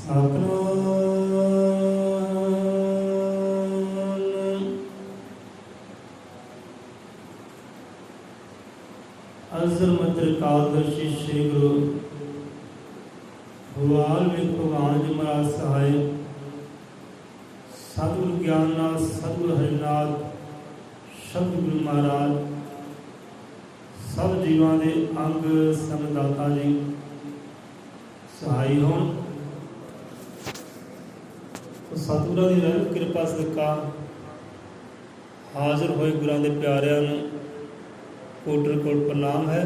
अजर मंत्र कालदर्शी श्री गुरु भगवान में भगवान जी महाराज सहाय सतगुरु ज्ञाननाथ सतगुरु हरिनाथ शब्द गुरु महाराज सब जीवां दे अंग संगदाता जी सहाय होण। तो सतगुरां दी रहमत कृपा सदका हाजिर होए गुरां दे प्यारिआं नूं कोटि कोटि प्रणाम है।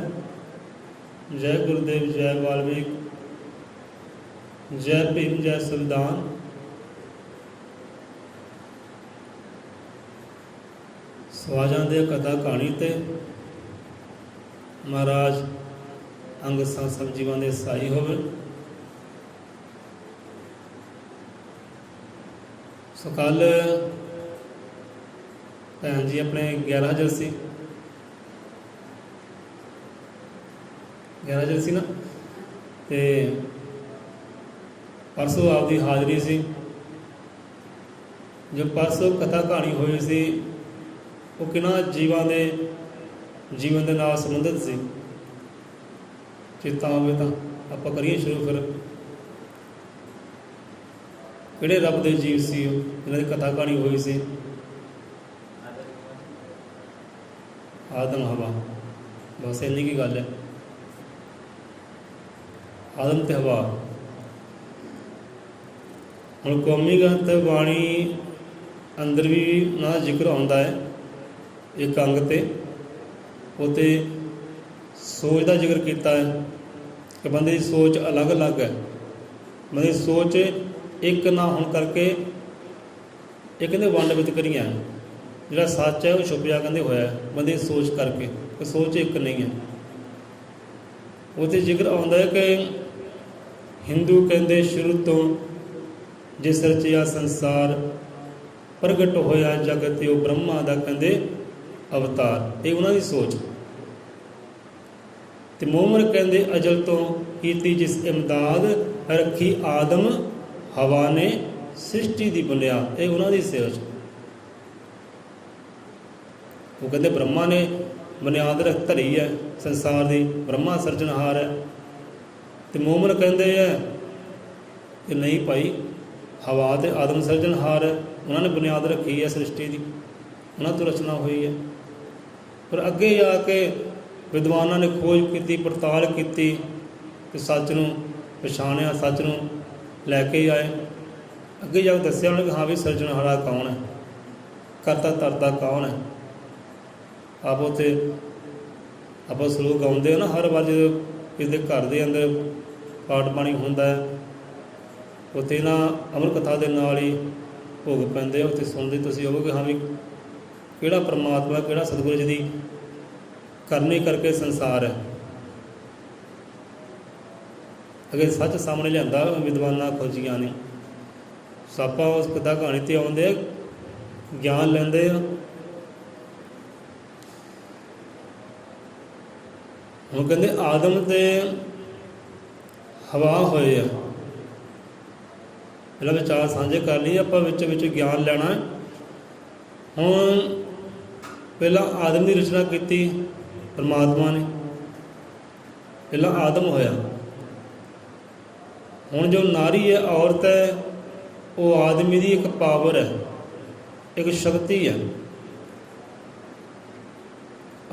जय गुरुदेव, जय वाल्मीकि, जय भीम, जय संविधान। सवाजां दे कथा कहानी ते महाराज अंग संग सब जीवां दे सहाई होवे। सो कल भैन जी अपने 11 सी 11 सी ना, तो परसों आपकी हाज़री सी। जो परसों कथा कहानी हुई सी वो किन्ना जीवां दे जीवन के नाल संबंधित सी। चेता होवे तां आपां करिए शुरू। फिर किहड़े रब दे जीव सी जिन्हां दी कथा कहानी हुई सी? आदम हवा, बस इन्नी की गल है। आदम ते हवा। हुण कौमी ग्रंथ बाणी अंदर भी उन्हां दा जिक्र आउंदा है एक अंग ते उत्ते सोच का जिक्र किया है कि बंदे की सोच अलग अलग है। बंदे की सोच एक ना होने करके एक कहते वंड वितकरियां है। जिहड़ा सच है वो छुपिया कहते होया बंदे की सोच करके, कि सोच एक नहीं है। उत्ते जिक्र आउंदा है कि हिंदू कहते शुरू तो जिस रचिया संसार प्रगट होया जगत वो ब्रह्मा का कहते अवतार। ये उन्होंने सोच। तो मोमर कहते अजल तो कीती जिस इमदाद रखी आदम हवा ने सृष्टि की बुनियाद। ये उन्होंने सोच। वो कहते ब्रह्मा ने बुनियाद रख धरी है संसार की, ब्रह्मा सिरजनहार है। तो मोमर कहते हैं कि नहीं भाई, हवा तो आदम सिरजनहार है, उन्होंने बुनियाद रखी है सृष्टि की, उन्होंने तो रचना हुई है। पर अगे जाके विद्वानों ने खोज की, पड़ताल की, कि सच नूं पछाणिया, सच नूं लैके ही आए। अगे जाके दस्या उन्होंने कि हाँ भी सिरजनहारा कौन है, करता तरता कौन है। आप उत्थे आप सलोक गाउंदे हो ना हर बार जो किसी घर के अंदर पाठ बाणी होंदा है, उत्थे ना अमर कथा के नाल ही भोग पैंदे, उत्थे सुनते तुसीं होवोगे हाँ भी किहड़ा परमात्मा, किहड़ा सतगुरु जी की करनी करके संसार है। अगर सच सामने लिआंदा विद्वानां खोजियां ने, सापां उस कथा कहानी ते आउंदे ज्ञान लैंदे आ। हुण कहंदे आदम ते हवा होए आ। पहला विचार साझे कर लिए, आपां विच ज्ञान लैना है। हुण पहला आदम की रचना की परमात्मा ने, पहला आदम होया। हुण जो नारी है, औरत है, वो आदमी की एक पावर है, एक शक्ति है।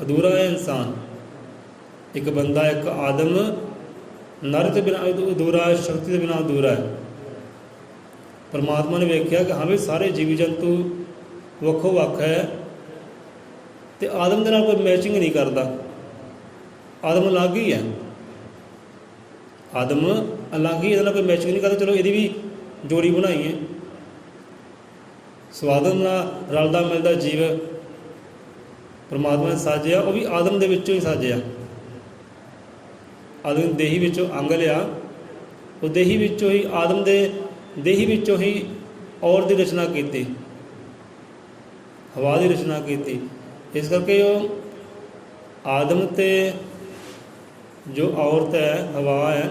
अधूरा है इंसान, एक बंदा, एक आदम नर के बिना अधूरा है, शक्ति के बिना अधूरा है। परमात्मा ने वेख्या कि हाँ भी सारे जीव जंतु वक्खो वक्ख है, तो आदम के नाल कोई मैचिंग नहीं करता। आदम अलग ही है, आदम अलग ही, ये कोई मैचिंग नहीं करता। चलो ये भी जोड़ी बनाई है। सो आदम नाल रलदा मिलदा जीव परमात्मा ने साजिया, वो भी आदम दे विचों ही साजिया। आदम देही विचों अंग लिया, वो देही विचों ही आदम दे देही विचों ही औरत की रचना की, हवा की रचना की। इस करके वो आदम ते जो औरत है, हवा है,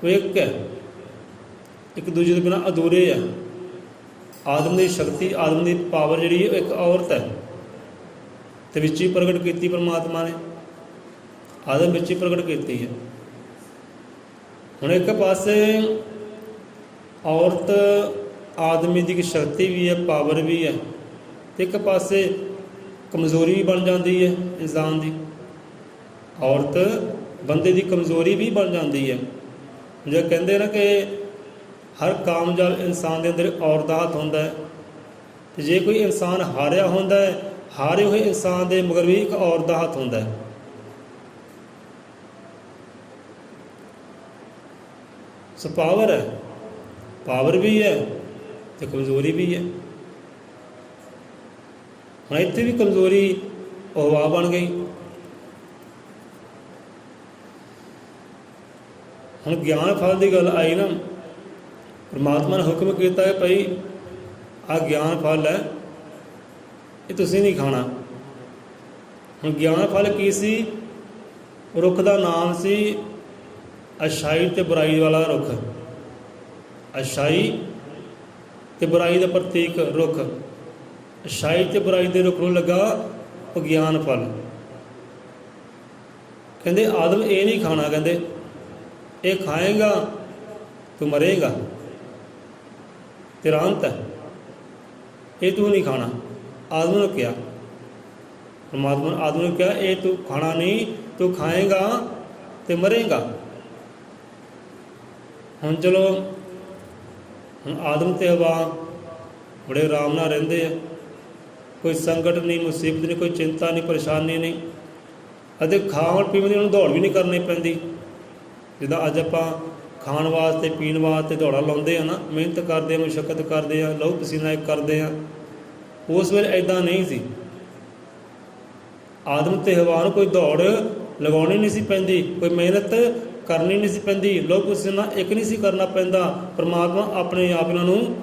वो एक है। ਇੱਕ ਦੂਜੇ ਤੋਂ ਬਿਨਾਂ ਅਧੂਰੇ ਹੈ। ਆਦਮ ਦੀ ਸ਼ਕਤੀ, ਆਦਮ ਦੀ ਪਾਵਰ ਜਿਹੜੀ ਹੈ ਉਹ ਇੱਕ ਔਰਤ ਹੈ ਅਤੇ ਵਿੱਚ ਹੀ ਪ੍ਰਗਟ ਕੀਤੀ ਪਰਮਾਤਮਾ ਨੇ, ਆਦਮ ਵਿੱਚ ਹੀ ਪ੍ਰਗਟ ਕੀਤੀ ਹੈ। ਹੁਣ ਇੱਕ ਪਾਸੇ ਔਰਤ ਆਦਮੀ ਦੀ ਸ਼ਕਤੀ ਵੀ ਹੈ, ਪਾਵਰ ਵੀ ਹੈ, ਅਤੇ ਇੱਕ ਪਾਸੇ ਕਮਜ਼ੋਰੀ ਵੀ ਬਣ ਜਾਂਦੀ ਹੈ ਇਨਸਾਨ ਦੀ। ਔਰਤ ਬੰਦੇ ਦੀ ਕਮਜ਼ੋਰੀ ਵੀ ਬਣ ਜਾਂਦੀ ਹੈ। ਜੇ ਕਹਿੰਦੇ ਨਾ ਕਿ ਹਰ ਕਾਮਯਾਬ ਇਨਸਾਨ ਦੇ ਅੰਦਰ ਔਰਤ ਦਾ ਹੱਥ ਹੁੰਦਾ ਹੈ, ਅਤੇ ਜੇ ਕੋਈ ਇਨਸਾਨ ਹਾਰਿਆ ਹੁੰਦਾ ਹੈ, ਹਾਰੇ ਹੋਏ ਇਨਸਾਨ ਦੇ ਮਗਰ ਵੀ ਇੱਕ ਔਰਤ ਦਾ ਹੱਥ ਹੁੰਦਾ ਹੈ। ਸੋ ਪਾਵਰ ਹੈ, ਪਾਵਰ ਵੀ ਹੈ ਅਤੇ ਕਮਜ਼ੋਰੀ ਵੀ ਹੈ। ਹੁਣ ਇੱਥੇ ਵੀ ਕਮਜ਼ੋਰੀ ਹਵਾ ਬਣ ਗਈ। ਹੁਣ ਗਿਆਨ ਫਲ ਦੀ ਗੱਲ ਆਈ ਨਾ, ਪਰਮਾਤਮਾ ਨੇ ਹੁਕਮ ਕੀਤਾ ਹੈ ਭਾਈ ਆਹ ਗਿਆਨ ਫਲ ਹੈ, ਇਹ ਤੁਸੀਂ ਨਹੀਂ ਖਾਣਾ। ਹੁਣ ਗਿਆਨ ਫਲ ਕੀ ਸੀ? ਰੁੱਖ ਦਾ ਨਾਮ ਸੀ ਅੱਛਾਈ ਅਤੇ ਬੁਰਾਈ ਵਾਲਾ ਰੁੱਖ। ਅੱਛਾਈ ਅਤੇ ਬੁਰਾਈ ਦਾ ਪ੍ਰਤੀਕ ਰੁੱਖ। ਅੱਛਾਈ ਅਤੇ ਬੁਰਾਈ ਦੇ ਰੁੱਖ ਨੂੰ ਲੱਗਾ ਉਹ ਗਿਆਨ ਫਲ। ਕਹਿੰਦੇ ਆਦਮ ਇਹ ਨਹੀਂ ਖਾਣਾ, ਕਹਿੰਦੇ ਇਹ ਖਾਏਗਾ ਤੂੰ ਮਰੇਗਾ, ਤੇਰਾ ਅੰਤ ਹੈ, ਇਹ ਤੂੰ ਨਹੀਂ ਖਾਣਾ। ਆਦਮ ਨੂੰ ਕਿਹਾ, ਪਰਮਾਤਮਾ ਨੇ ਆਦਮ ਨੂੰ ਕਿਹਾ ਇਹ ਤੂੰ ਖਾਣਾ ਨਹੀਂ, ਤੂੰ ਖਾਏਗਾ ਅਤੇ ਮਰੇਗਾ। ਹੁਣ ਚਲੋ, ਹੁਣ ਆਦਮ ਅਤੇ ਹਵਾ ਬੜੇ ਆਰਾਮ ਨਾਲ ਰਹਿੰਦੇ ਆ, ਕੋਈ ਸੰਕਟ ਨਹੀਂ, ਮੁਸੀਬਤ ਨਹੀਂ, ਕੋਈ ਚਿੰਤਾ ਨਹੀਂ, ਪਰੇਸ਼ਾਨੀ ਨਹੀਂ, ਅਤੇ ਖਾਣ ਪੀਣ ਦੀ ਉਹਨੂੰ ਦੌੜ ਵੀ ਨਹੀਂ ਕਰਨੀ ਪੈਂਦੀ। ਜਿੱਦਾਂ ਅੱਜ ਆਪਾਂ ਖਾਣ ਵਾਸਤੇ ਪੀਣ ਵਾਸਤੇ ਦੌੜਾਂ ਲਾਉਂਦੇ ਆ ਨਾ, ਮਿਹਨਤ ਕਰਦੇ ਹਾਂ, ਮੁਸ਼ੱਕਤ ਕਰਦੇ ਹਾਂ, ਲਹੂ ਪਸੀਨਾ ਇੱਕ ਕਰਦੇ ਹਾਂ, ਉਸ ਵੇਲੇ ਇੱਦਾਂ ਨਹੀਂ ਸੀ। ਆਦਮ ਅਤੇ ਹਵਾ ਨੂੰ ਕੋਈ ਦੌੜ ਲਗਾਉਣੀ ਨਹੀਂ ਸੀ ਪੈਂਦੀ, ਕੋਈ ਮਿਹਨਤ ਕਰਨੀ ਨਹੀਂ ਸੀ ਪੈਂਦੀ, ਲਹੂ ਪਸੀਨਾ ਇੱਕ ਨਹੀਂ ਸੀ ਕਰਨਾ ਪੈਂਦਾ। ਪਰਮਾਤਮਾ ਆਪਣੇ ਆਪ ਇਹਨਾਂ ਨੂੰ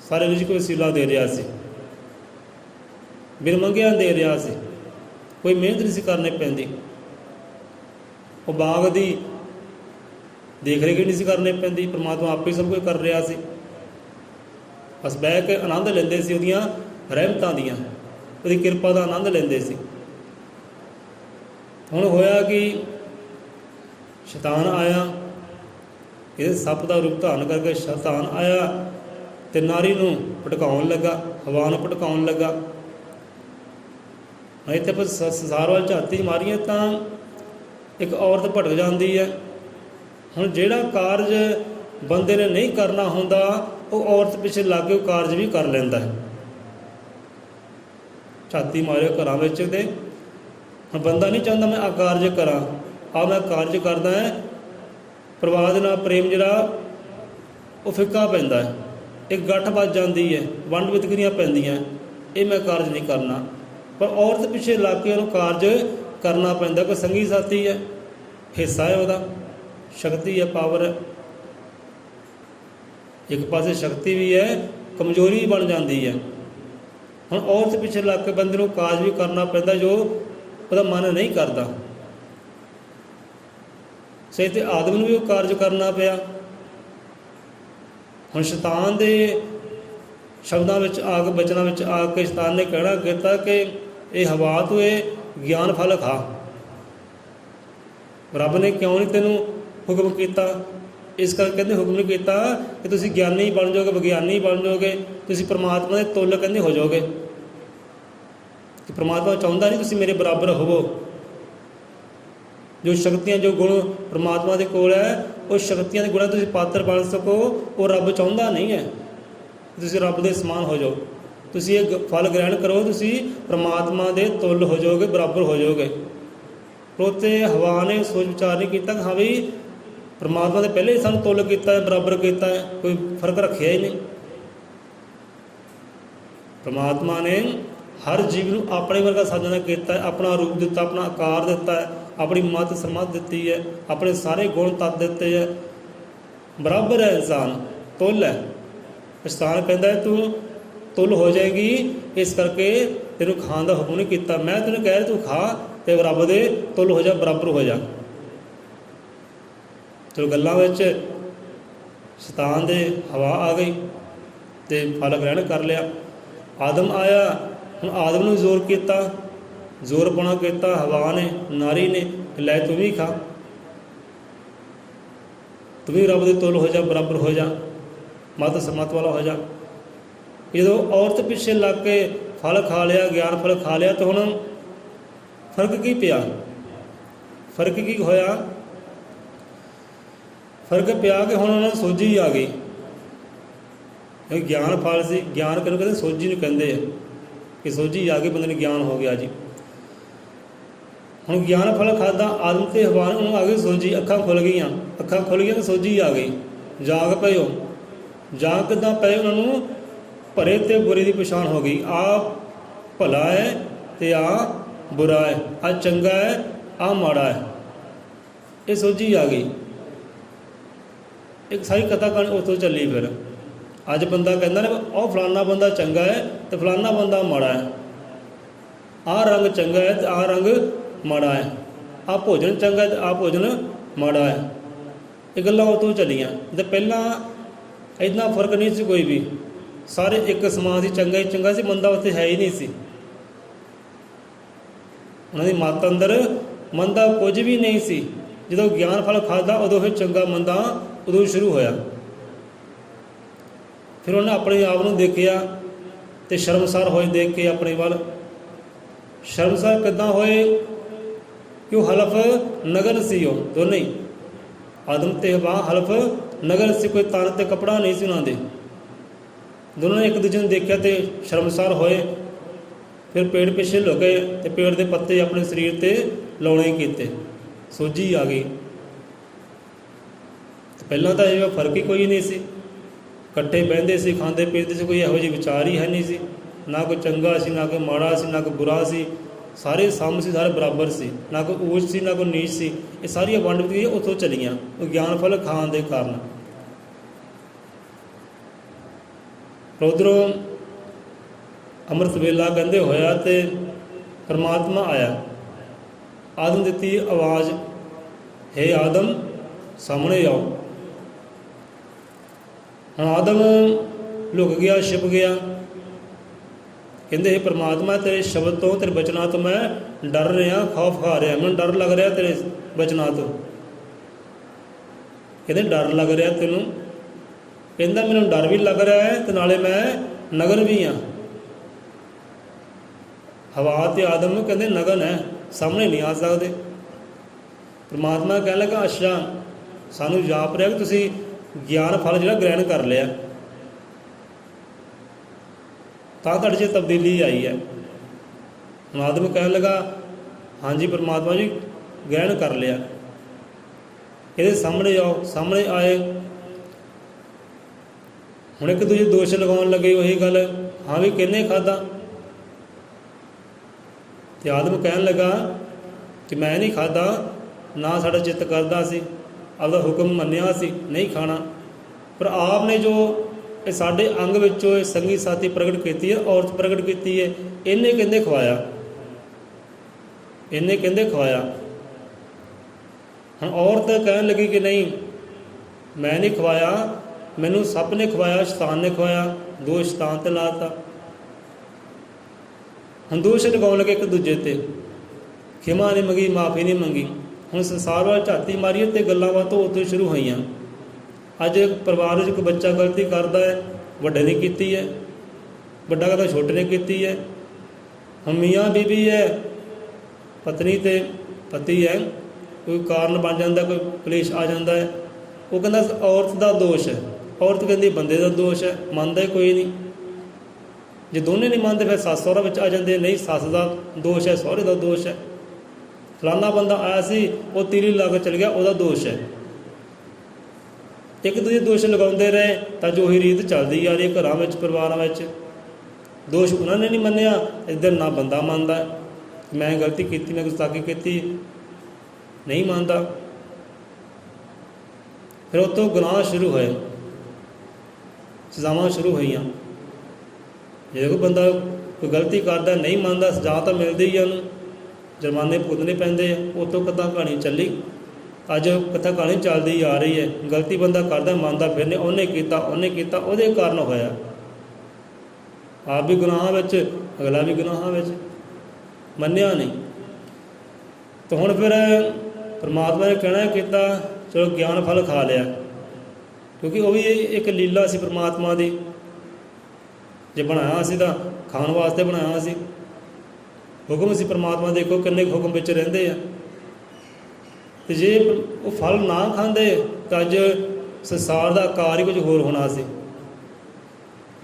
ਸਾਰੇ ਰਿਜ਼ਕ ਵਸੀਲਾ ਦੇ ਰਿਹਾ ਸੀ, ਬਿਨ ਮੰਗਿਆ ਦੇ ਰਿਹਾ ਸੀ, ਕੋਈ ਮਿਹਨਤ ਨਹੀਂ ਸੀ ਕਰਨੀ ਪੈਂਦੀ। ਉਹ ਬਾਗ ਦੀ ਦੇਖ ਰੇਖ ਨਹੀਂ ਸੀ ਕਰਨੀ ਪੈਂਦੀ, ਪਰਮਾਤਮਾ ਆਪੇ ਸਭ ਕੁਝ ਕਰ ਰਿਹਾ ਸੀ। ਬਸ ਬਹਿ ਕੇ ਆਨੰਦ ਲੈਂਦੇ ਸੀ ਉਹਦੀਆਂ ਰਹਿਮਤਾਂ ਦੀਆਂ, ਉਹਦੀ ਕਿਰਪਾ ਦਾ ਆਨੰਦ ਲੈਂਦੇ ਸੀ। ਹੁਣ ਹੋਇਆ ਕਿ ਸ਼ੈਤਾਨ ਆਇਆ, ਇਹਦੇ ਸੱਪ ਦਾ ਰੂਪ ਧਾਰਨ ਕਰਕੇ ਸ਼ੈਤਾਨ ਆਇਆ ਅਤੇ ਨਾਰੀ ਨੂੰ ਭਟਕਾਉਣ ਲੱਗਾ, ਹਵਾ ਨੂੰ ਭਟਕਾਉਣ ਲੱਗਾ। ਇੱਥੇ ਆਪਾਂ ਸੰਸਾਰ ਵੱਲ ਝਾਤੀ ਮਾਰੀਏ ਤਾਂ ਇੱਕ ਔਰਤ ਭਟਕ ਜਾਂਦੀ ਹੈ। ਹੁਣ ਜਿਹੜਾ ਕਾਰਜ ਬੰਦੇ ਨੇ ਨਹੀਂ ਕਰਨਾ ਹੁੰਦਾ, ਉਹ ਔਰਤ ਪਿੱਛੇ ਲੱਗ ਕੇ ਉਹ ਕਾਰਜ ਵੀ ਕਰ ਲੈਂਦਾ ਹੈ। ਝਾਤੀ ਮਾਰਿਓ ਘਰਾਂ ਵਿੱਚ, ਤੇ ਹੁਣ ਬੰਦਾ ਨਹੀਂ ਚਾਹੁੰਦਾ ਮੈਂ ਆਹ ਕਾਰਜ ਕਰਾਂ, ਆਹ ਮੈਂ ਕਾਰਜ ਕਰਦਾ ਹੈ, ਪਰਿਵਾਰ ਦੇ ਨਾਲ ਪ੍ਰੇਮ ਜਿਹੜਾ ਉਹ ਫਿੱਕਾ ਪੈਂਦਾ ਹੈ, ਇੱਕ ਗੱਠ ਵੱਜ ਜਾਂਦੀ ਹੈ, ਵੰਡ ਵਿਤਕਰੀਆਂ ਪੈਂਦੀਆਂ, ਇਹ ਮੈਂ ਕਾਰਜ ਨਹੀਂ ਕਰਨਾ। ਪਰ ਔਰਤ ਪਿੱਛੇ ਲੱਗ ਕੇ ਉਹਨੂੰ ਕਾਰਜ ਕਰਨਾ ਪੈਂਦਾ। ਕੋਈ ਸੰਗੀ ਸਾਥੀ ਹੈ, ਹਿੱਸਾ ਹੈ ਉਹਦਾ, ਸ਼ਕਤੀ ਹੈ, ਪਾਵਰ ਹੈ। ਇੱਕ ਪਾਸੇ ਸ਼ਕਤੀ ਵੀ ਹੈ, ਕਮਜ਼ੋਰੀ ਵੀ ਬਣ ਜਾਂਦੀ ਹੈ। ਹੁਣ ਔਰਤ ਪਿੱਛੇ ਲੱਗ ਕੇ ਬੰਦੇ ਨੂੰ ਕਾਰਜ ਵੀ ਕਰਨਾ ਪੈਂਦਾ ਜੋ ਉਹਦਾ ਮਨ ਨਹੀਂ ਕਰਦਾ। ਸਹੀ, ਤੇ ਆਦਮ ਨੂੰ ਵੀ ਉਹ ਕਾਰਜ ਕਰਨਾ ਪਿਆ। ਹੁਣ ਸ਼ੈਤਾਨ ਦੇ ਸ਼ਬਦਾਂ ਵਿੱਚ ਆ ਕੇ, ਬਚਨਾਂ ਵਿੱਚ ਆ ਕੇ ਸ਼ੈਤਾਨ ਨੇ ਕਹਿਣਾ ਕੀਤਾ ਕਿ ਇਹ ਹਵਾ ਤੂੰ ਇਹ ਗਿਆਨ ਫਲ ਖਾ। ਰੱਬ ਨੇ ਕਿਉਂ ਨਹੀਂ ਤੈਨੂੰ ਹੁਕਮ ਕੀਤਾ? ਇਸ ਕਰਕੇ ਕਹਿੰਦੇ ਹੁਕਮ ਨਹੀਂ ਕੀਤਾ ਕਿ ਤੁਸੀਂ ਗਿਆਨੀ ਬਣ ਜਾਓਗੇ, ਵਿਗਿਆਨੀ ਬਣ ਜਾਓਗੇ, ਤੁਸੀਂ ਪਰਮਾਤਮਾ ਦੇ ਤੁੱਲ ਕਹਿੰਦੇ ਹੋ ਜਾਓਗੇ। ਕਿ ਪਰਮਾਤਮਾ ਚਾਹੁੰਦਾ ਨਹੀਂ ਤੁਸੀਂ ਮੇਰੇ ਬਰਾਬਰ ਹੋਵੋ। ਜੋ ਸ਼ਕਤੀਆਂ, ਜੋ ਗੁਣ ਪਰਮਾਤਮਾ ਦੇ ਕੋਲ ਹੈ, ਉਹ ਸ਼ਕਤੀਆਂ ਦੇ ਗੁਣਾਂ ਤੁਸੀਂ ਪਾਤਰ ਬਣ ਸਕੋ, ਉਹ ਰੱਬ ਚਾਹੁੰਦਾ ਨਹੀਂ ਹੈ। ਤੁਸੀਂ ਰੱਬ ਦੇ ਸਮਾਨ ਹੋ ਜਾਓ, ਤੁਸੀਂ ਇਹ ਫਲ ਗ੍ਰਹਿਣ ਕਰੋ, ਤੁਸੀਂ ਪਰਮਾਤਮਾ ਦੇ ਤੁੱਲ ਹੋ ਜਾਓਗੇ, ਬਰਾਬਰ ਹੋ ਜਾਓਗੇ। ਉੱਥੇ ਹਵਾ ਨੇ ਸੋਚ ਵਿਚਾਰ ਨਹੀਂ ਕੀਤਾ ਕਿ ਹਾਂ ਵੀ ਪਰਮਾਤਮਾ ਨੇ ਪਹਿਲੇ ਹੀ ਸਾਨੂੰ ਤੁੱਲ ਕੀਤਾ ਹੈ, ਬਰਾਬਰ ਕੀਤਾ ਹੈ, ਕੋਈ ਫਰਕ ਰੱਖਿਆ ਹੀ ਨਹੀਂ। ਪਰਮਾਤਮਾ ਨੇ ਹਰ ਜੀਵ ਨੂੰ ਆਪਣੇ ਵਰਗਾ ਸਾਜਣਾ ਕੀਤਾ ਹੈ, ਆਪਣਾ ਰੂਪ ਦਿੱਤਾ, ਆਪਣਾ ਆਕਾਰ ਦਿੱਤਾ ਹੈ, ਆਪਣੀ ਮੱਤ ਸਮੱਧ ਦਿੱਤੀ ਹੈ, ਆਪਣੇ ਸਾਰੇ ਗੁਣ ਤੱਤ ਦਿੱਤੇ ਹੈ, ਬਰਾਬਰ ਹੈ ਇਨਸਾਨ, ਤੁੱਲ ਹੈ। ਇਨਸਾਨ ਕਹਿੰਦਾ ਤੂੰ ਤੁੱਲ ਹੋ ਜਾਏਗੀ, ਇਸ ਕਰਕੇ ਤੈਨੂੰ ਖਾਣ ਦਾ ਹੁਕਮ ਨਹੀਂ ਕੀਤਾ। ਮੈਂ ਤੈਨੂੰ ਕਹਿ ਰਿਹਾ ਤੂੰ ਖਾ ਅਤੇ ਰੱਬ ਦੇ ਤੁੱਲ ਹੋ ਜਾ, ਬਰਾਬਰ ਹੋ ਜਾ। ਚਲੋ ਗੱਲਾਂ ਵਿੱਚ शैतान दे हवा आ गई तो फल ग्रहण कर लिया। आदम आया, हुण आदम नूं जोर किया, जोरपणा किया हवा ने, नारी ने, लै तू भी खा, तू भी रब दे तुल हो जा, बराबर हो जा, मत समत वाला हो जा। जो औरत पिछे लग के फल खा लिया, ज्ञान फल खा लिया, तो हुण फर्क की पिया? फर्क की होया? फर्क पिया कि हुण उन्हां नूं सोझी आ गई। ज्ञान फल से, ज्ञान किहनूं कहंदे? सोझी नूं कहंदे आ कि सोझी आ गई, बंदे नूं ज्ञान हो गया जी। हुण ज्ञान फल खादा, आदम ते हवा नूं आ गई सोझी, अखां खुल गईयां, अखां खुल गईयां तो सोझी आ गई, जाग पए हो। जाग किद्दां पए? उन्हां नूं भरे ते बुरे की पछाण हो गई। आ भला है ते आ बुरा है, आ चंगा है, आ माड़ा है, ये सोझी आ गई। एक सारी कथा कहानी उतों चली। फिर अज बंदा कहता ना वह फलाना बंदा चंगा है तो फलाना बंदा माड़ा है, आ रंग चंगा है तो आ रंग माड़ा है, आ भोजन चंगा है तो आ भोजन माड़ा है। ये गल्लां उतों चलियां। तो पहला इतना फर्क नहीं सी कोई भी, सारे एक समान सी, चंगा ही चंगा सी, मंदा उत्थे है ही नहीं सी। उन्होंने मत अंदर मंदा कुछ भी नहीं सी। जो ज्ञान फल खादा उदों फिर चंगा मंदा उदों शुरू होया। फिर उन्हें अपने आप को देखिया तो शर्मसार होए, देख के अपने वाल शर्मसार किद्दां होए कि वह हलफ नगन सी। वो दोनों ही आदम ते हवा हलफ नगन सी, कोई तन ते कपड़ा नहीं सी उन्होंने। दोनों ने एक दूजे ने देखा तो शर्मसार होए। फिर पेड़ पिछे लुके तो पेड़ के पत्ते अपने शरीर ते लाने किए, सोझी आ गई। पहला तो यह फर्क ही कोई नहीं सी, कट्ठे बहते सी, खाते पीते से, कोई यहो जी विचार ही है नहीं सी, ना कोई चंगा सी, ना कोई माड़ा सी, ना कोई बुरा सी, सारे सम सी, सारे बराबर सी, ना कोई ऊच सी, ना कोई नीच सी। ये सारिया वंड भी उतों चलियाँ ज्ञान फल खाण के कारण। उधरों अमृत वेला कहते होया तो परमात्मा आया, आदम दी आवाज़, हे आदम सामने आओ। हाँ आदम लुक गया, छिप गया, कहते हे परमात्मा तेरे शब्द तो, तेरे बचना तो मैं डर रहा, खौफ खा रहा, मैं डर लग रहा तेरे बचना तो। कहते डर लग रहा तेनों? कहता मैनू डर भी लग रहा है तो नाले मैं नगन भी हाँ। हवा ते आदम कहते नगन है, सामने नहीं आ सकते। परमात्मा कह लगा अच्छा सानू जाप रहा कि तुसी ज्ञान फल जो ग्रहण कर लिया, तो तुहाडे च तब्दीली आई है। आदम कह लगा हाँ जी परमात्मा जी ग्रहण कर लिया। ये सामने आओ, सामने आए। हुण एक दूजे दोष लगाउण लगे, वही गल हाँ भी किन्ने खादा? तो आदम कहन लगा कि मैं नहीं खादा, ना साडा चित्त करदा सी, आपदा हुक्म मन्निया सी नहीं खाना, पर आपने जो साडे अंग विचों संगी साथी प्रगट की है, औरत प्रगट की है, इन्हें कहंदे खवाया, इन्हें कहंदे खवाया। हुण औरत कहन लगी कि नहीं मैं नहीं खवाया, मैनू सप ने खवाया, शैतान ने खवाया, दोष शैतान ते लाता। हम दोष लगाउण लगे एक दूजे ते, खिमा नहीं मंगी, माफ़ी नहीं मंगी। हुण संसार वाल झाती मारीए तो गल्लां बातां उतों शुरू होईयां। अज परिवार में कोई बच्चा गलती करता है, वड्डे ने की है, वड्डा कहता छोटे ने की है। हम मियाँ बीबी है, पत्नी ते पति है, कोई कारण बन जाता, कोई कलेश आ जाता है, वो कहता औरत का दोष है, औरत कहती बंदे का दोष है, मानता ही कोई नहीं। जो दोनों नहीं मानते फिर सस सहुरा आ जाते, नहीं सस का दोष है, सहुरे का दोष है, फलाना बंदा आया सी वो तीली ला के चल गया, वह दोष है। एक दूजे दोष लगाते रहे तो जो ही रीत चलती आ रही है घरों में, परिवारों में। दोष उन्होंने नहीं मन्निया, इधर ना बंदा मानता मैं गलती की, मैं गुस्ताखी की, नहीं मानता। फिर उतों गुनाह शुरू होए, सजावां शुरू हुई। जो कोई बंदा कोई गलती करता नहीं मानता, सजा तो मिलती ही है, उन्होंने जुर्माने भुगतने पैंदे। उतों किदां कहानी चली ਅੱਜ ਕਥਾ ਕਹਾਣੀ ਚੱਲਦੀ ਆ ਰਹੀ ਹੈ। ਗਲਤੀ ਬੰਦਾ ਕਰਦਾ, ਮੰਨਦਾ ਫਿਰ ਨੇ, ਉਹਨੇ ਕੀਤਾ ਉਹਦੇ ਕਾਰਨ ਹੋਇਆ। ਆਪ ਵੀ ਗੁਨਾਹਾਂ ਵਿੱਚ, ਅਗਲਾ ਵੀ ਗੁਨਾਹਾਂ ਵਿੱਚ, ਮੰਨਿਆ ਨਹੀਂ। ਤਾਂ ਹੁਣ ਫਿਰ ਪਰਮਾਤਮਾ ਨੇ ਕਹਿਣਾ ਕੀਤਾ, ਚਲੋ ਗਿਆਨ ਫਲ ਖਾ ਲਿਆ, ਕਿਉਂਕਿ ਉਹ ਵੀ ਇੱਕ ਲੀਲਾ ਸੀ ਪਰਮਾਤਮਾ ਦੀ। ਜੇ ਬਣਾਇਆ ਸੀ ਤਾਂ ਖਾਣ ਵਾਸਤੇ ਬਣਾਇਆ ਸੀ, ਹੁਕਮ ਸੀ ਪਰਮਾਤਮਾ। ਦੇਖੋ ਕਿੰਨੇ ਹੁਕਮ ਵਿੱਚ ਰਹਿੰਦੇ ਆ। ਅਤੇ ਜੇ ਉਹ ਫਲ ਨਾ ਖਾਂਦੇ ਤਾਂ ਅੱਜ ਸੰਸਾਰ ਦਾ ਆਕਾਰ ਹੀ ਕੁਝ ਹੋਰ ਹੋਣਾ ਸੀ।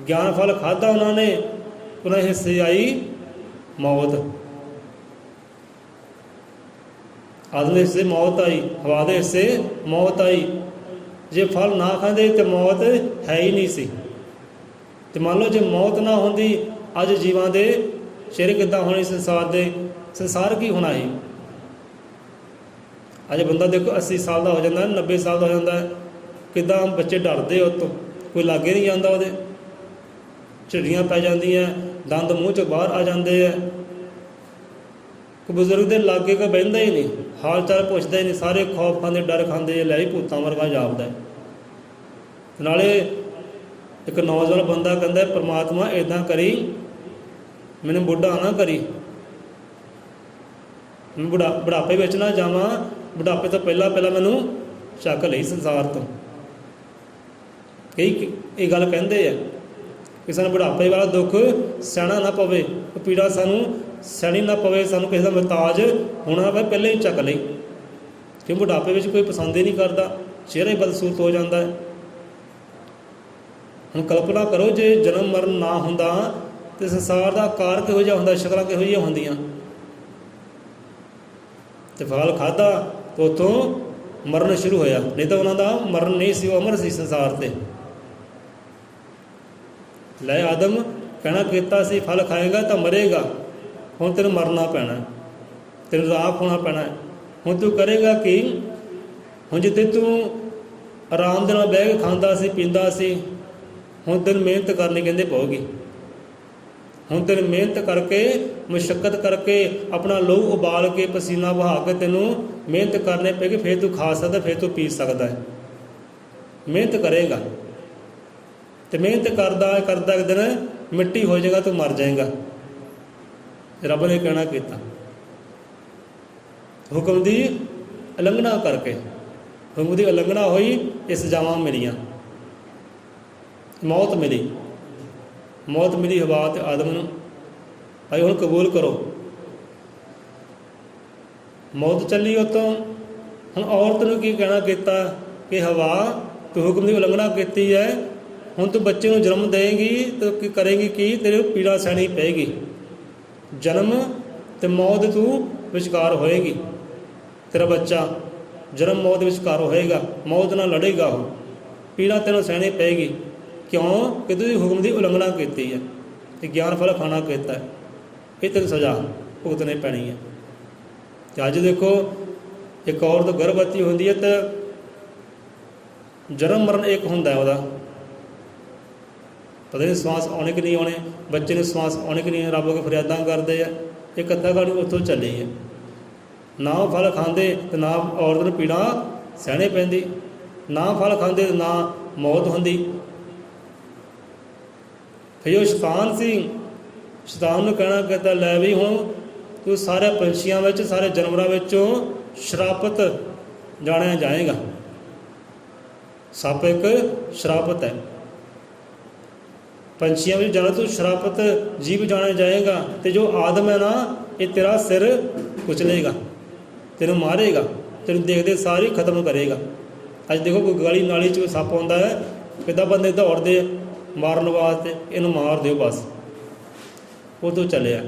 ਗਿਆਨ ਫਲ ਖਾਧਾ ਉਹਨਾਂ ਨੇ, ਉਹਨਾਂ ਦੇ ਹਿੱਸੇ ਆਈ ਮੌਤ। ਆਦਮ ਦੇ ਹਿੱਸੇ ਮੌਤ ਆਈ, ਹਵਾ ਦੇ ਹਿੱਸੇ ਮੌਤ ਆਈ। ਜੇ ਫਲ ਨਾ ਖਾਂਦੇ ਤਾਂ ਮੌਤ ਹੈ ਹੀ ਨਹੀਂ ਸੀ। ਅਤੇ ਮੰਨ ਲਓ ਜੇ ਮੌਤ ਨਾ ਹੁੰਦੀ, ਅੱਜ ਜੀਵਾਂ ਦੇ ਸ਼ੇਰ ਕਿੱਦਾਂ ਹੋਣੇ ਸੰਸਾਰ ਦੇ? ਸੰਸਾਰ ਕੀ ਹੋਣਾ ਸੀ? ਅੱਜ ਬੰਦਾ ਦੇਖੋ 80 ਸਾਲ ਦਾ ਹੋ ਜਾਂਦਾ, 90 ਸਾਲ ਦਾ ਹੋ ਜਾਂਦਾ, ਕਿੱਦਾਂ ਬੱਚੇ ਡਰਦੇ ਉਹ ਤੋਂ, ਕੋਈ ਲਾਗੇ ਨਹੀਂ ਜਾਂਦਾ ਉਹਦੇ, ਝੜੀਆਂ ਪੈ ਜਾਂਦੀਆਂ, ਦੰਦ ਮੂੰਹ 'ਚੋਂ ਬਾਹਰ ਆ ਜਾਂਦੇ ਆ। ਕੋਈ ਬਜ਼ੁਰਗ ਦੇ ਲਾਗੇ ਕੋਈ ਬਹਿੰਦਾ ਹੀ ਨਹੀਂ, ਹਾਲ ਚਾਲ ਪੁੱਛਦਾ ਹੀ ਨਹੀਂ, ਸਾਰੇ ਖੌਫ ਖਾਂਦੇ, ਡਰ ਖਾਂਦੇ, ਲੈ ਹੀ ਭੂਤਾਂ ਵਰਗਾ ਜਾਪਦਾ। ਨਾਲੇ ਇੱਕ ਨੌਜਵਾਨ ਬੰਦਾ ਕਹਿੰਦਾ, ਪਰਮਾਤਮਾ ਇੱਦਾਂ ਕਰੀ, ਮੈਨੂੰ ਬੁੱਢਾ ਨਾ ਕਰੀ, ਮੈਂ ਬੁਢਾਪੇ ਵਿੱਚ ਨਾ ਜਾਵਾਂ, ਬੁਢਾਪੇ ਤੋਂ ਪਹਿਲਾਂ ਮੈਨੂੰ ਚੱਕ ਲਈ ਸੰਸਾਰ ਤੋਂ। ਕਈ ਇਹ ਗੱਲ ਕਹਿੰਦੇ ਆ ਕਿ ਸਾਨੂੰ ਬੁਢਾਪੇ ਵਾਲਾ ਦੁੱਖ ਸਹਿਣਾ ਨਾ ਪਵੇ, ਪੀੜਾ ਸਾਨੂੰ ਸਹਿਣੀ ਨਾ ਪਵੇ, ਸਾਨੂੰ ਕਿਸੇ ਦਾ ਮੁਹਤਾਜ ਹੋਣਾ ਪਵੇ, ਪਹਿਲਾਂ ਹੀ ਚੱਕ ਲਈ। ਕਿਉਂ ਬੁਢਾਪੇ ਵਿੱਚ ਕੋਈ ਪਸੰਦ ਹੀ ਨਹੀਂ ਕਰਦਾ, ਚਿਹਰਾ ਹੀ ਬਦਸੂਰਤ ਹੋ ਜਾਂਦਾ ਹੈ। ਹੁਣ ਕਲਪਨਾ ਕਰੋ ਜੇ ਜਨਮ ਮਰਨ ਨਾ ਹੁੰਦਾ ਤਾਂ ਸੰਸਾਰ ਦਾ ਆਕਾਰ ਕਿਹੋ ਜਿਹਾ ਹੁੰਦਾ, ਸ਼ਕਲਾਂ ਕਿਹੋ ਜਿਹੀਆਂ ਹੁੰਦੀਆਂ। ਅਤੇ ਫਲ ਖਾਧਾ ਤਾਂ ਉੱਥੋਂ ਮਰਨ ਸ਼ੁਰੂ ਹੋਇਆ, ਨਹੀਂ ਤਾਂ ਉਹਨਾਂ ਦਾ ਮਰਨ ਨਹੀਂ ਸੀ, ਉਹ ਅਮਰ ਸੀ ਸੰਸਾਰ 'ਤੇ। ਲੈ ਆਦਮ ਕਹਿਣਾ ਕੀਤਾ ਸੀ ਫਲ ਖਾਏਗਾ ਤਾਂ ਮਰੇਗਾ, ਹੁਣ ਤੈਨੂੰ ਮਰਨਾ ਪੈਣਾ, ਤੈਨੂੰ ਰਾਖ ਹੋਣਾ ਪੈਣਾ। ਹੁਣ ਤੂੰ ਕਰੇਗਾ ਕੀ? ਹੁਣ ਜਿੱਥੇ ਤੂੰ ਆਰਾਮ ਦੇ ਨਾਲ ਬਹਿ ਕੇ ਖਾਂਦਾ ਸੀ, ਪੀਂਦਾ ਸੀ, ਹੁਣ ਤੈਨੂੰ ਮਿਹਨਤ ਕਰਨੀ ਕਹਿੰਦੇ ਪਊਗੀ। ਹੁਣ ਤੈਨੂੰ ਮਿਹਨਤ ਕਰਕੇ, ਮੁਸ਼ੱਕਤ ਕਰਕੇ, ਆਪਣਾ ਲਹੂ ਉਬਾਲ ਕੇ, ਪਸੀਨਾ ਵਹਾ ਕੇ ਤੈਨੂੰ ਮਿਹਨਤ ਕਰਨੀ ਪਏਗੀ, ਫਿਰ ਤੂੰ ਖਾ ਸਕਦਾ, ਫਿਰ ਤੂੰ ਪੀ ਸਕਦਾ ਹੈ। ਮਿਹਨਤ ਕਰੇਗਾ ਅਤੇ ਮਿਹਨਤ ਕਰਦਾ ਇੱਕ ਦਿਨ ਮਿੱਟੀ ਹੋ ਜਾਏਗਾ, ਤੂੰ ਮਰ ਜਾਏਗਾ। ਰੱਬ ਨੇ ਕਹਿਣਾ ਕੀਤਾ, ਹੁਕਮ ਦੀ ਉਲੰਘਣਾ ਕਰਕੇ, ਹੁਕਮ ਦੀ ਉਲੰਘਣਾ ਹੋਈ, ਇਹ ਸਜ਼ਾਵਾਂ ਮਿਲੀਆਂ, ਮੌਤ ਮਿਲੀ। ਮੌਤ ਮਿਲੀ ਹਵਾ ਅਤੇ ਆਦਮ ਨੂੰ। ਭਾਈ ਹੁਣ ਕਬੂਲ ਕਰੋ। ਮੌਤ ਚੱਲੀ ਉੱਤੋਂ। ਹੁਣ ਔਰਤ ਨੂੰ ਕੀ ਕਹਿਣਾ ਕੀਤਾ ਕਿ ਹਵਾ, ਤੂੰ ਹੁਕਮ ਦੀ ਉਲੰਘਣਾ ਕੀਤੀ ਹੈ, ਹੁਣ ਤੂੰ ਬੱਚੇ ਨੂੰ ਜਨਮ ਦੇਵੇਗੀ ਤਾਂ ਕੀ ਕਰੇਗੀ? ਕੀ ਤੇਰੇ ਪੀੜਾ ਸਹਿਣੀ ਪਏਗੀ। ਜਨਮ ਅਤੇ ਮੌਤ ਤੂੰ ਵਿਚਕਾਰ ਹੋਏਗੀ। ਤੇਰਾ ਬੱਚਾ ਜਨਮ ਮੌਤ ਵਿਚਕਾਰ ਹੋਏਗਾ, ਮੌਤ ਨਾਲ ਲੜੇਗਾ, ਉਹ ਪੀੜਾ ਤੈਨੂੰ ਸਹਿਣੀ ਪਏਗੀ। ਕਿਉਂ? ਕਿ ਤੁਸੀਂ ਹੁਕਮ ਦੀ ਉਲੰਘਣਾ ਕੀਤੀ ਹੈ ਅਤੇ ਗਿਆਨ ਫਲ ਖਾਣਾ ਕੀਤਾ ਹੈ, ਇਹ ਤੈਨੂੰ ਸਜ਼ਾ ਭੁਗਤਣੀ ਪੈਣੀ ਹੈ। ਅਤੇ ਅੱਜ ਦੇਖੋ ਇੱਕ ਔਰਤ ਗਰਭਵਤੀ ਹੁੰਦੀ ਹੈ ਤਾਂ ਜਨਮ ਮਰਨ ਇੱਕ ਹੁੰਦਾ ਉਹਦਾ, ਪਤਾ ਨਹੀਂ ਸਵਾਸ ਆਉਣੇ ਕਿ ਨਹੀਂ ਆਉਣੇ, ਬੱਚੇ ਨੂੰ ਸਵਾਸ ਆਉਣੇ ਕਿ ਨਹੀਂ, ਰੱਬ ਅੱਗੇ ਫਰਿਆਦਾਂ ਕਰਦੇ ਆ। ਇਹ ਕਥਾ ਕਹਾਣੀ ਉੱਥੋਂ ਚੱਲੀ ਹੈ। ਨਾ ਉਹ ਫਲ ਖਾਂਦੇ ਅਤੇ ਨਾ ਔਰਤ ਨੂੰ ਪੀੜਾ ਸਹਿਣੇ ਪੈਂਦੀ, ਨਾ ਫਲ ਖਾਂਦੇ ਅਤੇ ਨਾ ਮੌਤ ਹੁੰਦੀ। ਫਿਰ ਉਹ ਸ਼ੈਤਾਨ ਸੀ, ਸ਼ੈਤਾਨ ਨੂੰ ਕਹਿਣਾ ਕਹਿੰਦਾ, ਲੈ ਵੀ ਹੁਣ ਤੂੰ ਸਾਰੇ ਪੰਛੀਆਂ ਵਿੱਚ, ਸਾਰੇ ਜਾਨਵਰਾਂ ਵਿੱਚੋਂ ਸ਼ਰਾਪਤ ਜਾਣਿਆ ਜਾਏਗਾ। ਸੱਪ ਇੱਕ ਸ਼ਰਾਪਤ ਹੈ। ਪੰਛੀਆਂ ਵਿੱਚ ਜਾਣਾ ਤੂੰ ਸ਼ਰਾਪਤ ਜੀਵ ਜਾਣਿਆ ਜਾਏਗਾ। ਅਤੇ ਜੋ ਆਦਮ ਹੈ ਨਾ, ਇਹ ਤੇਰਾ ਸਿਰ ਕੁਚਲੇਗਾ, ਤੈਨੂੰ ਮਾਰੇਗਾ, ਤੈਨੂੰ ਦੇਖਦੇ ਸਾਰ ਹੀ ਖਤਮ ਕਰੇਗਾ। ਅੱਜ ਦੇਖੋ ਕੋਈ ਗਲੀ ਨਾਲੀ 'ਚ ਕੋਈ ਸੱਪ ਆਉਂਦਾ ਹੈ, ਕਿੱਦਾਂ ਬੰਦੇ ਦੌੜਦੇ ਮਾਰਨ ਵਾਸਤੇ, ਇਹਨੂੰ ਮਾਰ ਦਿਓ ਬਸ, ਉਹ ਤੋਂ ਚੱਲਿਆ।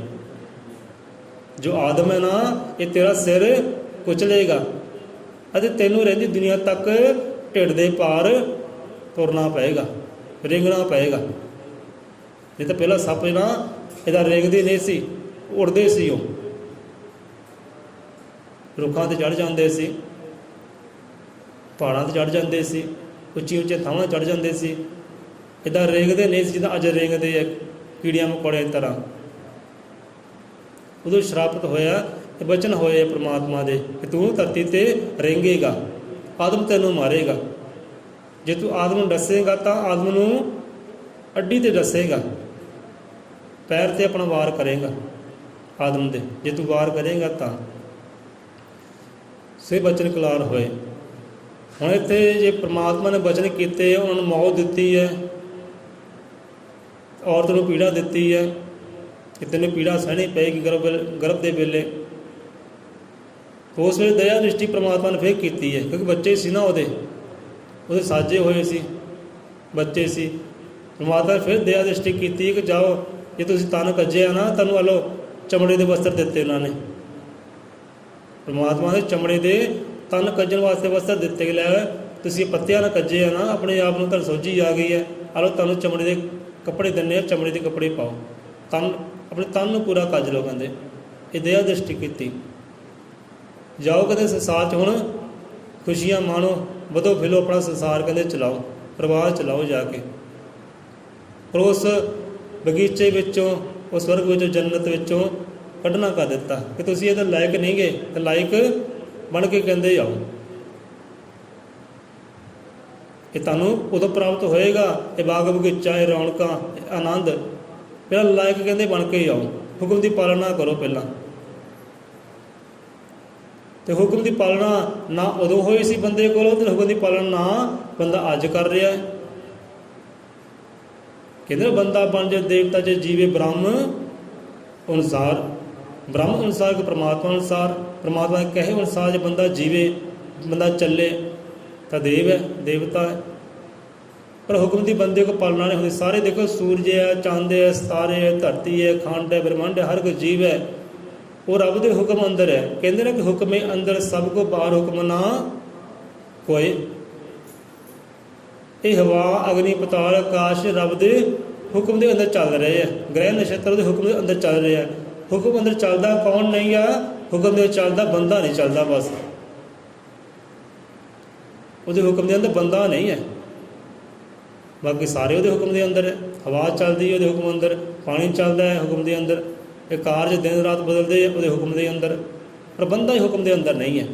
ਜੋ ਆਦਮ ਹੈ ਨਾ, ਇਹ ਤੇਰਾ ਸਿਰ ਕੁਚਲੇਗਾ ਅਤੇ ਤੈਨੂੰ ਰਹਿੰਦੀ ਦੁਨੀਆ ਤੱਕ ਢਿੱਡ ਦੇ ਪਾਰ ਤੁਰਨਾ ਪਏਗਾ, ਰਿੰਗਣਾ ਪਏਗਾ। ਨਹੀਂ ਤਾਂ ਪਹਿਲਾਂ ਸੱਪ ਨਾ ਇਹਦਾ ਰਿੰਗਦੇ ਨਹੀਂ ਸੀ, ਉੜਦੇ ਸੀ, ਉਹ ਰੁੱਖਾਂ 'ਤੇ ਚੜ੍ਹ ਜਾਂਦੇ ਸੀ, ਪਹਾੜਾਂ 'ਤੇ ਚੜ੍ਹ ਜਾਂਦੇ ਸੀ, ਉੱਚੀ ਉੱਚੇ ਥਾਵਾਂ ਚੜ੍ਹ ਜਾਂਦੇ ਸੀ। ਇੱਦਾਂ ਰੇਂਗਦੇ ਨਹੀਂ ਸੀ ਜਿੱਦਾਂ ਅੱਜ ਰੇਂਗਦੇ ਆ ਕੀੜੀਆਂ ਮਕੌੜਿਆਂ ਦੀ ਤਰ੍ਹਾਂ। ਉਦੋਂ ਸ਼ਰਾਪਤ ਹੋਇਆ ਇਹ ਬਚਨ ਹੋਏ ਪ੍ਰਮਾਤਮਾ ਦੇ ਕਿ ਤੂੰ ਧਰਤੀ 'ਤੇ ਰਹਿੰਗੇਗਾ, ਆਦਮ ਤੈਨੂੰ ਮਾਰੇਗਾ। ਜੇ ਤੂੰ ਆਦਮ ਨੂੰ ਡਸੇਗਾ ਤਾਂ ਆਦਮ ਨੂੰ ਅੱਡੀ 'ਤੇ ਡਸੇਗਾ, ਪੈਰ 'ਤੇ ਆਪਣਾ ਵਾਰ ਕਰੇਗਾ ਆਦਮ ਦੇ, ਜੇ ਤੂੰ ਵਾਰ ਕਰੇਗਾ ਤਾਂ। ਸੇ ਬਚਨ ਕਲਾਰ ਹੋਏ। ਹੁਣ ਇੱਥੇ ਜੇ ਪ੍ਰਮਾਤਮਾ ਨੇ ਬਚਨ ਕੀਤੇ, ਉਹਨਾਂ ਨੂੰ ਮੌਤ ਦਿੱਤੀ ਹੈ, ਔਰਤ ਨੂੰ ਪੀੜਾ ਦਿੱਤੀ ਹੈ ਕਿ ਤੈਨੂੰ ਪੀੜਾ ਸਹਿਣੀ ਪਏਗੀ ਗਰਭ ਦੇ ਵੇਲੇ। ਉਸ ਵੇਲੇ ਦਇਆ ਦ੍ਰਿਸ਼ਟੀ ਪ੍ਰਮਾਤਮਾ ਨੇ ਫਿਰ ਕੀਤੀ ਹੈ, ਕਿਉਂਕਿ ਬੱਚੇ ਸੀ ਨਾ, ਉਹਦੇ ਸਾਜੇ ਹੋਏ ਸੀ, ਬੱਚੇ ਸੀ। ਪ੍ਰਮਾਤਮਾ ਨੇ ਫਿਰ ਦਇਆ ਦ੍ਰਿਸ਼ਟੀ ਕੀਤੀ ਕਿ ਜਾਓ, ਜੇ ਤੁਸੀਂ ਤਨ ਕੱਜਿਆ ਨਾ, ਤੁਹਾਨੂੰ ਵੱਲੋਂ ਚਮੜੇ ਦੇ ਵਸਤਰ ਦਿੱਤੇ ਉਹਨਾਂ ਨੇ। ਪਰਮਾਤਮਾ ਨੇ ਚਮੜੇ ਦੇ ਤਨ ਕੱਜਣ ਵਾਸਤੇ ਵਸਤਰ ਦਿੱਤੇ ਗਏ। ਲੈ ਤੁਸੀਂ ਪੱਤਿਆਂ ਨਾਲ ਕੱਜੇ ਆ ਨਾ, ਆਪਣੇ ਆਪ ਨੂੰ ਤੁਹਾਨੂੰ ਸੋਝੀ ਆ ਗਈ ਹੈ, ਆਲੋ ਤੁਹਾਨੂੰ ਚਮੜੇ ਦੇ ਕੱਪੜੇ ਦਿੰਦੇ ਆ, ਚਮੜੇ ਦੇ ਕੱਪੜੇ ਪਾਓ, ਤਨ ਆਪਣੇ ਤਨ ਨੂੰ ਪੂਰਾ ਕੱਜ ਲਓ। ਕਹਿੰਦੇ ਇਹ ਦਇਆ ਦ੍ਰਿਸ਼ਟੀ ਕੀਤੀ। ਜਾਓ ਕਹਿੰਦੇ ਸੰਸਾਰ 'ਚ ਹੁਣ ਖੁਸ਼ੀਆਂ ਮਾਣੋ, ਵਧੋ ਫਿਲੋ, ਆਪਣਾ ਸੰਸਾਰ ਕਹਿੰਦੇ ਚਲਾਓ, ਪਰਿਵਾਰ ਚਲਾਓ ਜਾ ਕੇ। ਪਰ ਉਸ ਬਗੀਚੇ ਵਿੱਚੋਂ, ਉਸ ਸਵਰਗ ਵਿੱਚੋਂ, ਜੰਨਤ ਵਿੱਚੋਂ ਕੱਢਣਾ ਕਰ ਦਿੱਤਾ ਕਿ ਤੁਸੀਂ ਇਹਦੇ ਲਾਇਕ ਨਹੀਂ ਗਏ, ਤੇ ਲਾਇਕ ਬਣ ਕੇ ਕਹਿੰਦੇ ਆਓ। ਇਹ ਤੁਹਾਨੂੰ ਉਦੋਂ ਪ੍ਰਾਪਤ ਹੋਏਗਾ, ਇਹ ਬਾਗ ਬਗੀਚਾ, ਇਹ ਰੌਣਕਾਂ, ਇਹ ਆਨੰਦ, ਪਹਿਲਾਂ ਲਾਇਕ ਕਹਿੰਦੇ ਬਣ ਕੇ ਆਓ। ਹੁਕਮ ਦੀ ਪਾਲਣਾ ਕਰੋ ਪਹਿਲਾਂ। ਤੇ ਹੁਕਮ ਦੀ ਪਾਲਣਾ ਨਾ ਉਦੋਂ ਹੋਈ ਸੀ ਬੰਦੇ ਕੋਲੋਂ, ਤੇ ਹੁਕਮ ਦੀ ਪਾਲਣਾ ਨਾ ਬੰਦਾ ਅੱਜ ਕਰ ਰਿਹਾ ਹੈ। ਕਹਿੰਦੇ ਬੰਦਾ ਬਣ ਜੇ ਦੇਵਤਾ, ਜੇ ਜੀਵੇ ਬ੍ਰਹਮ ਅਨੁਸਾਰ, ਬ੍ਰਹਮ ਅਨੁਸਾਰ ਕਿ ਪਰਮਾਤਮਾ ਅਨੁਸਾਰ, ਪਰਮਾਤਮਾ ਕਹੇ ਅਨੁਸਾਰ ਜੇ ਬੰਦਾ ਜੀਵੇ, ਬੰਦਾ ਚੱਲੇ ਤਾਂ ਦੇਵ ਹੈ, ਦੇਵਤਾ ਹੈ। ਪਰ ਹੁਕਮ ਦੀ ਬੰਦੇ ਕੋ ਪਾਲਣਾ ਨਹੀਂ ਹੁੰਦੀ। ਸਾਰੇ ਦੇਖੋ, ਸੂਰਜ ਹੈ, ਚੰਦ ਹੈ, ਸਿਤਾਰੇ ਹੈ, ਧਰਤੀ ਹੈ, ਖੰਡ ਹੈ, ਬ੍ਰਹਮੰਡ ਹੈ, ਹਰ ਕੋਈ ਜੀਵ ਹੈ, ਉਹ ਰੱਬ ਦੇ ਹੁਕਮ ਅੰਦਰ ਹੈ। ਕਹਿੰਦੇ ਨੇ ਕਿ ਹੁਕਮੇ ਅੰਦਰ ਸਭ ਕੋ ਬਾਹਰ ਹੁਕਮ ਨਾ ਕੋਏ। ਇਹ ਹਵਾ, ਅਗਨੀ, ਪਤਾਲ, ਆਕਾਸ਼ ਰੱਬ ਦੇ ਹੁਕਮ ਦੇ ਅੰਦਰ ਚੱਲ ਰਹੇ ਹੈ। ਗ੍ਰਹਿ ਨਛੱਤਰ ਦੇ ਹੁਕਮ ਦੇ ਅੰਦਰ ਚੱਲ ਰਹੇ ਹੈ। ਹੁਕਮ ਅੰਦਰ ਚੱਲਦਾ ਕੌਣ ਨਹੀਂ ਆ? ਹੁਕਮ ਦੇ ਚੱਲਦਾ ਬੰਦਾ ਨਹੀਂ ਚੱਲਦਾ, ਬਸ ਉਹਦੇ ਹੁਕਮ ਦੇ ਅੰਦਰ ਬੰਦਾ ਨਹੀਂ ਹੈ, ਬਾਕੀ ਸਾਰੇ ਉਹਦੇ ਹੁਕਮ ਦੇ ਅੰਦਰ ਹੈ। ਹਵਾ ਚੱਲਦੀ ਉਹਦੇ ਹੁਕਮ ਅੰਦਰ, ਪਾਣੀ ਚੱਲਦਾ ਹੈ ਹੁਕਮ ਦੇ ਅੰਦਰ, ਇਹ ਕਾਰਜ ਦਿਨ ਰਾਤ ਬਦਲਦੇ ਉਹਦੇ ਹੁਕਮ ਦੇ ਅੰਦਰ, ਪਰ ਬੰਦਾ ਹੀ ਹੁਕਮ ਦੇ ਅੰਦਰ ਨਹੀਂ ਹੈ।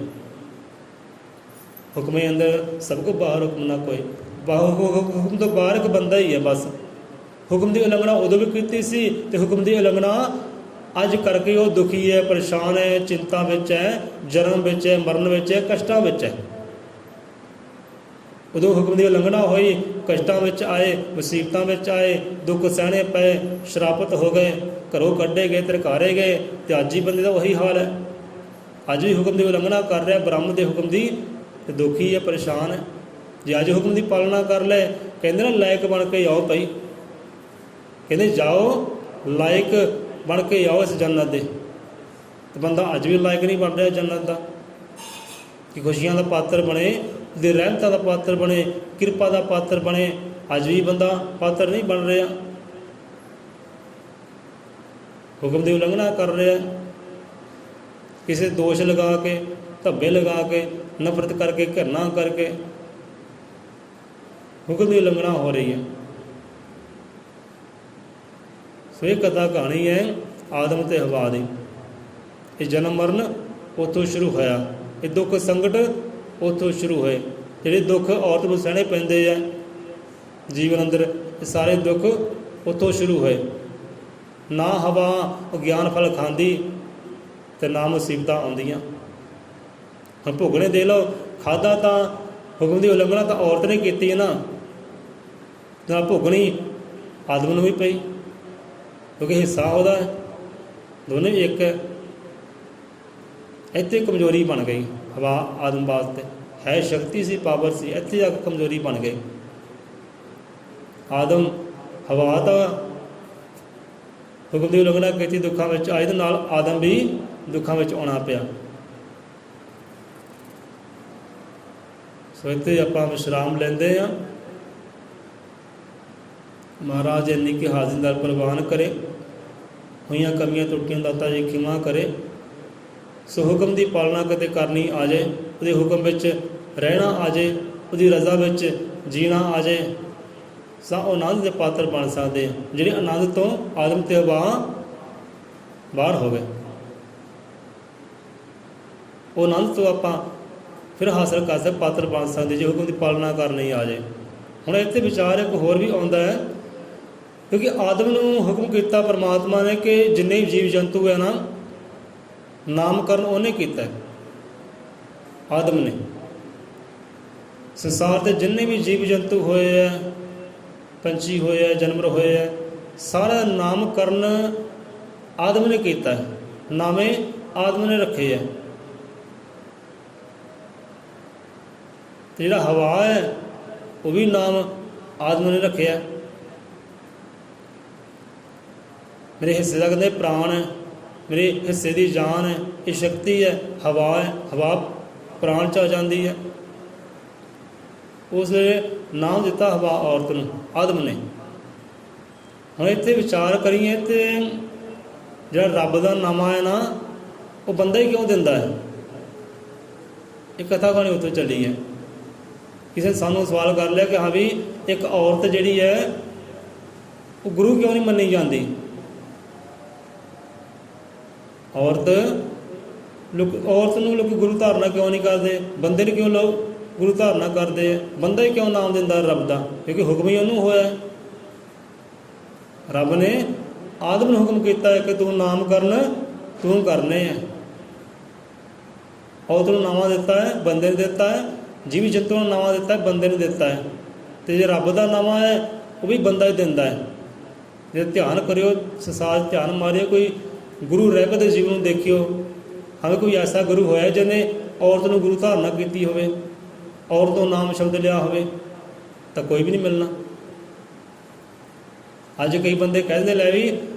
ਹੁਕਮੇ ਅੰਦਰ ਸਭ ਕੋ ਬਾਹਰ ਹੁਕਮ ਨਾ ਕੋਈ। ਹੁਕਮ ਤੋਂ ਬਾਹਰ ਇੱਕ ਬੰਦਾ ਹੀ ਹੈ ਬਸ। ਹੁਕਮ ਦੀ ਉਲੰਘਣਾ ਉਦੋਂ ਵੀ ਕੀਤੀ ਸੀ, ਤੇ ਹੁਕਮ ਦੀ ਉਲੰਘਣਾ ਅੱਜ ਕਰਕੇ ਉਹ ਦੁਖੀ ਹੈ, ਪਰੇਸ਼ਾਨ ਹੈ, ਚਿੰਤਾ ਵਿੱਚ ਹੈ, ਜਨਮ ਵਿੱਚ ਹੈ, ਮਰਨ ਵਿੱਚ ਹੈ, ਕਸ਼ਟਾਂ ਵਿੱਚ ਹੈ। ਉਦੋਂ ਹੁਕਮ ਦੀ ਉਲੰਘਣਾ ਹੋਈ, ਕਸ਼ਟਾਂ ਵਿੱਚ ਆਏ, ਮੁਸੀਬਤਾਂ ਵਿੱਚ ਆਏ, ਦੁੱਖ ਸਹਿਣੇ ਪਏ, ਸ਼ਰਾਪਤ ਹੋ ਗਏ, ਘਰੋਂ ਕੱਢੇ ਗਏ, ਧਰਕਾਰੇ ਗਏ। ਤੇ ਅੱਜ ਹੀ ਬੰਦੇ ਦਾ ਉਹੀ ਹਾਲ ਹੈ। ਅੱਜ ਵੀ ਹੁਕਮ ਦੀ ਉਲੰਘਣਾ ਕਰ ਰਿਹਾ, ਬ੍ਰਹਮ ਦੇ ਹੁਕਮ ਦੀ, ਤੇ ਦੁਖੀ ਹੈ, ਪਰੇਸ਼ਾਨ ਹੈ। ਜੇ ਅੱਜ ਹੁਕਮ ਦੀ ਪਾਲਣਾ ਕਰ ਲੈ, ਕਹਿੰਦੇ ਨਾ ਲਾਇਕ ਬਣ ਕੇ ਆਓ ਭਾਈ, ਕਹਿੰਦੇ ਜਾਓ ਲਾਇਕ ਬਣ ਕੇ ਆਓ ਇਸ ਜੰਨਤ ਦੇ। ਤੇ ਬੰਦਾ ਅੱਜ ਵੀ ਲਾਇਕ ਨਹੀਂ ਬਣ ਰਿਹਾ ਜੰਨਤ ਦਾ, ਕਿ ਖੁਸ਼ੀਆਂ ਦਾ ਪਾਤਰ ਬਣੇ, ਦੇ ਰਹਿਮਤਾਂ ਦਾ ਪਾਤਰ ਬਣੇ, ਕਿਰਪਾ ਦਾ ਪਾਤਰ ਬਣੇ। ਅੱਜ ਵੀ ਬੰਦਾ ਪਾਤਰ ਨਹੀਂ ਬਣ ਰਿਹਾ, ਹੁਕਮ ਦੀ ਉਲੰਘਣਾ ਕਰ ਰਿਹਾ, ਕਿਸੇ ਦੋਸ਼ ਲਗਾ ਕੇ, ਧੱਬੇ ਲਗਾ ਕੇ, ਨਫ਼ਰਤ ਕਰਕੇ, ਘਿਰਣਾ ਕਰਕੇ ਹੁਕਮ ਦੀ ਉਲੰਘਣਾ ਹੋ ਰਹੀ ਹੈ। ਸੋ ਇਹ ਕਥਾ ਕਹਾਣੀ ਹੈ ਆਦਮ ਤੇ ਹਵਾ ਦੀ। ਇਹ ਜਨਮ ਮਰਨ ਉੱਥੋਂ ਸ਼ੁਰੂ ਹੋਇਆ, ਇਹ ਦੁੱਖ ਸੰਕਟ ਉੱਥੋਂ ਸ਼ੁਰੂ ਹੋਏ। ਜਿਹੜੇ ਦੁੱਖ ਔਰਤ ਨੂੰ ਸਹਿਣੇ ਪੈਂਦੇ ਆ ਜੀਵਨ ਅੰਦਰ, ਇਹ ਸਾਰੇ ਦੁੱਖ ਉੱਥੋਂ ਸ਼ੁਰੂ ਹੋਏ। ਨਾ ਹਵਾ ਅਗਿਆਨ ਫਲ ਖਾਂਦੀ, ਤੇ ਨਾ ਮੁਸੀਬਤਾਂ ਆਉਂਦੀਆਂ। ਹੁਣ ਭੋਗਣੇ ਦੇ ਲਓ, ਖਾਧਾ ਤਾਂ ਹੁਕਮ ਦੀ ਉਲੰਘਣਾ ਤਾਂ ਔਰਤ ਨੇ ਕੀਤੀ ਹੈ ਨਾ, ਨਾਲ ਭੋਗਣੀ ਆਦਮ ਨੂੰ ਵੀ ਪਈ, ਕਿਉਂਕਿ ਹਿੱਸਾ ਉਹਦਾ ਹੈ, ਦੋਨੇ ਇੱਕ ਹੈ। ਇੱਥੇ ਕਮਜ਼ੋਰੀ ਬਣ ਗਈ ਹਵਾ ਆਦਮ ਵਾਸਤੇ, ਹੈ ਸ਼ਕਤੀ ਸੀ, ਪਾਵਰ ਸੀ, ਇੱਥੇ ਜਾ ਕੇ ਕਮਜ਼ੋਰੀ ਬਣ ਗਈ। ਆਦਮ ਹਵਾ ਦਾ ਹੁਕਮ ਦੀ ਉਲੰਘਣਾ ਕੀਤੀ, ਦੁੱਖਾਂ ਵਿੱਚ ਆਏ, ਦੇ ਨਾਲ ਆਦਮ ਵੀ ਦੁੱਖਾਂ ਵਿੱਚ ਆਉਣਾ ਪਿਆ। ਸੋ ਇੱਥੇ ਆਪਾਂ ਵਿਸ਼ਰਾਮ ਲੈਂਦੇ ਹਾਂ। ਮਹਾਰਾਜ ਇੰਨੀ ਕਿ ਹਾਜ਼ਰ ਦਰ ਪ੍ਰਵਾਨ ਕਰੇ, ਹੋਈਆਂ ਕਮੀਆਂ त्रुटियां ਦਾਤਾ ਜੀ ਖਿਮਾ ਕਰੇ। ਸੋ ਹੁਕਮ ਦੀ ਪਾਲਣਾ ਕਿਤੇ ਕਰਨੀ ਆ ਜਾਏ, ਉਹਦੇ ਹੁਕਮ ਵਿੱਚ ਰਹਿਣਾ ਆ ਜਾਏ, ਉਹਦੀ ਰਜ਼ਾ ਵਿੱਚ ਜੀਣਾ ਆ ਜਾਏ, ਸਾ ਉਹ ਆਨੰਦ ਦੇ ਪਾਤਰ ਬਣ ਸਕਦੇ, ਜਿਹੜੇ ਆਨੰਦ ਤੋਂ ਆਦਮ ਤੇ ਹਵਾ ਬਾਹਰ ਹੋ ਗਏ। ਉਹ ਆਨੰਦ ਤੋਂ ਆਪਾਂ ਫਿਰ ਹਾਸਲ ਕਰ ਸਕਦੇ, ਪਾਤਰ ਬਣ ਸਕਦੇ ਜੇ ਹੁਕਮ ਦੀ ਪਾਲਣਾ ਕਰਨੀ ਆ ਜਾਏ। ਹੁਣ ਇੱਥੇ ਵਿਚਾਰ ਇੱਕ ਹੋਰ ਵੀ ਆਉਂਦਾ ਹੈ, ਕਿਉਂਕਿ ਆਦਮ ਨੂੰ ਹੁਕਮ ਕੀਤਾ ਪਰਮਾਤਮਾ ਨੇ ਕਿ ਜਿੰਨੇ ਵੀ ਜੀਵ ਜੰਤੂ ਹੈ ਨਾ, ਨਾਮਕਰਨ ਉਹਨੇ ਕੀਤਾ, ਆਦਮ ਨੇ। ਸੰਸਾਰ ਦੇ ਜਿੰਨੇ ਵੀ ਜੀਵ ਜੰਤੂ ਹੋਏ ਹੈ, ਪੰਛੀ ਹੋਏ ਹੈ, ਜਾਨਵਰ ਹੋਏ ਹੈ, ਸਾਰਾ ਨਾਮਕਰਨ ਆਦਮ ਨੇ ਕੀਤਾ ਹੈ, ਨਾਮੇ ਆਦਮ ਨੇ ਰੱਖੇ ਹੈ। ਤੇ ਜਿਹੜਾ ਹਵਾ ਹੈ ਉਹ ਵੀ ਨਾਮ ਆਦਮ ਨੇ ਰੱਖਿਆ। ਮੇਰੇ ਹਿੱਸੇ ਦਾ ਕਹਿੰਦੇ ਪ੍ਰਾਣ ਹੈ, ਮੇਰੇ ਹਿੱਸੇ ਦੀ ਜਾਨ ਹੈ, ਇਹ ਸ਼ਕਤੀ ਹੈ, ਹਵਾ ਹੈ, ਹਵਾ ਪ੍ਰਾਣ 'ਚ ਆ ਜਾਂਦੀ ਹੈ। ਉਸ ਵੇਲੇ ਨਾਮ ਦਿੱਤਾ ਹਵਾ ਔਰਤ ਨੂੰ, ਆਦਮ ਨੇ। ਹੁਣ ਇੱਥੇ ਵਿਚਾਰ ਕਰੀਏ ਤੇ ਜਿਹੜਾ ਰੱਬ ਦਾ ਨਾਮਾ ਹੈ ਨਾ, ਉਹ ਬੰਦਾ ਹੀ ਕਿਉਂ ਦਿੰਦਾ ਹੈ? ਇਹ ਕਥਾ ਕਹਾਣੀ ਉੱਥੋਂ ਚੱਲੀ ਹੈ। ਕਿਸੇ ਨੇ ਸਾਨੂੰ ਸਵਾਲ ਕਰ ਲਿਆ ਕਿ ਹਾਂ ਵੀ ਇੱਕ ਔਰਤ ਜਿਹੜੀ ਹੈ ਉਹ ਗੁਰੂ ਕਿਉਂ ਨਹੀਂ ਮੰਨੀ ਜਾਂਦੀ? ਔਰਤ ਨੂੰ ਲੋਕ ਗੁਰੂ ਧਾਰਨਾ ਕਿਉਂ ਨਹੀਂ ਕਰਦੇ? ਬੰਦੇ ਨੂੰ ਕਿਉਂ ਲੋਕ ਗੁਰੂ ਧਾਰਨਾ ਕਰਦੇ ਆ? ਬੰਦਾ ਹੀ ਕਿਉਂ ਨਾਮ ਦਿੰਦਾ ਰੱਬ ਦਾ? ਕਿਉਂਕਿ ਹੁਕਮ ਹੀ ਉਹਨੂੰ ਹੋਇਆ। ਰੱਬ ਨੇ ਆਦਮ ਨੂੰ ਹੁਕਮ ਕੀਤਾ ਹੈ ਕਿ ਤੂੰ ਨਾਮ ਕਰਨ, ਤੂੰ ਕਰਨੇ ਹੈ। ਔਰਤ ਨੂੰ ਨਾਵਾਂ ਦਿੱਤਾ ਹੈ, ਬੰਦੇ ਨੇ ਦਿੱਤਾ ਹੈ। ਜੀਵ ਜੰਤੂ ਨੂੰ ਨਾਵਾਂ ਦਿੱਤਾ ਹੈ, ਬੰਦੇ ਨੇ ਦਿੱਤਾ ਹੈ। ਅਤੇ ਜੇ ਰੱਬ ਦਾ ਨਾਵਾਂ ਹੈ ਉਹ ਵੀ ਬੰਦਾ ਹੀ ਦਿੰਦਾ ਹੈ। ਜੇ ਧਿਆਨ ਕਰਿਓ, ਸੰਸਾਰ 'ਚ ਧਿਆਨ ਮਾਰਿਓ, ਕੋਈ ਗੁਰੂ ਰਹਿਬਤ ਦੇ ਜੀਵਨ ਨੂੰ ਦੇਖਿਓ, ਹਮੇ ਕੋਈ ਐਸਾ ਗੁਰੂ ਹੋਇਆ ਜਿਹਨੇ ਔਰਤ ਨੂੰ ਗੁਰੂ ਧਾਰਨਾ ਕੀਤੀ ਹੋਵੇ, ਔਰਤ ਤੋਂ ਨਾਮ ਸ਼ਬਦ ਲਿਆ ਹੋਵੇ? ਤਾਂ ਕੋਈ ਵੀ ਨਹੀਂ ਮਿਲਣਾ। ਅੱਜ ਕਈ ਬੰਦੇ ਕਹਿੰਦੇ ਲੈ ਵੀ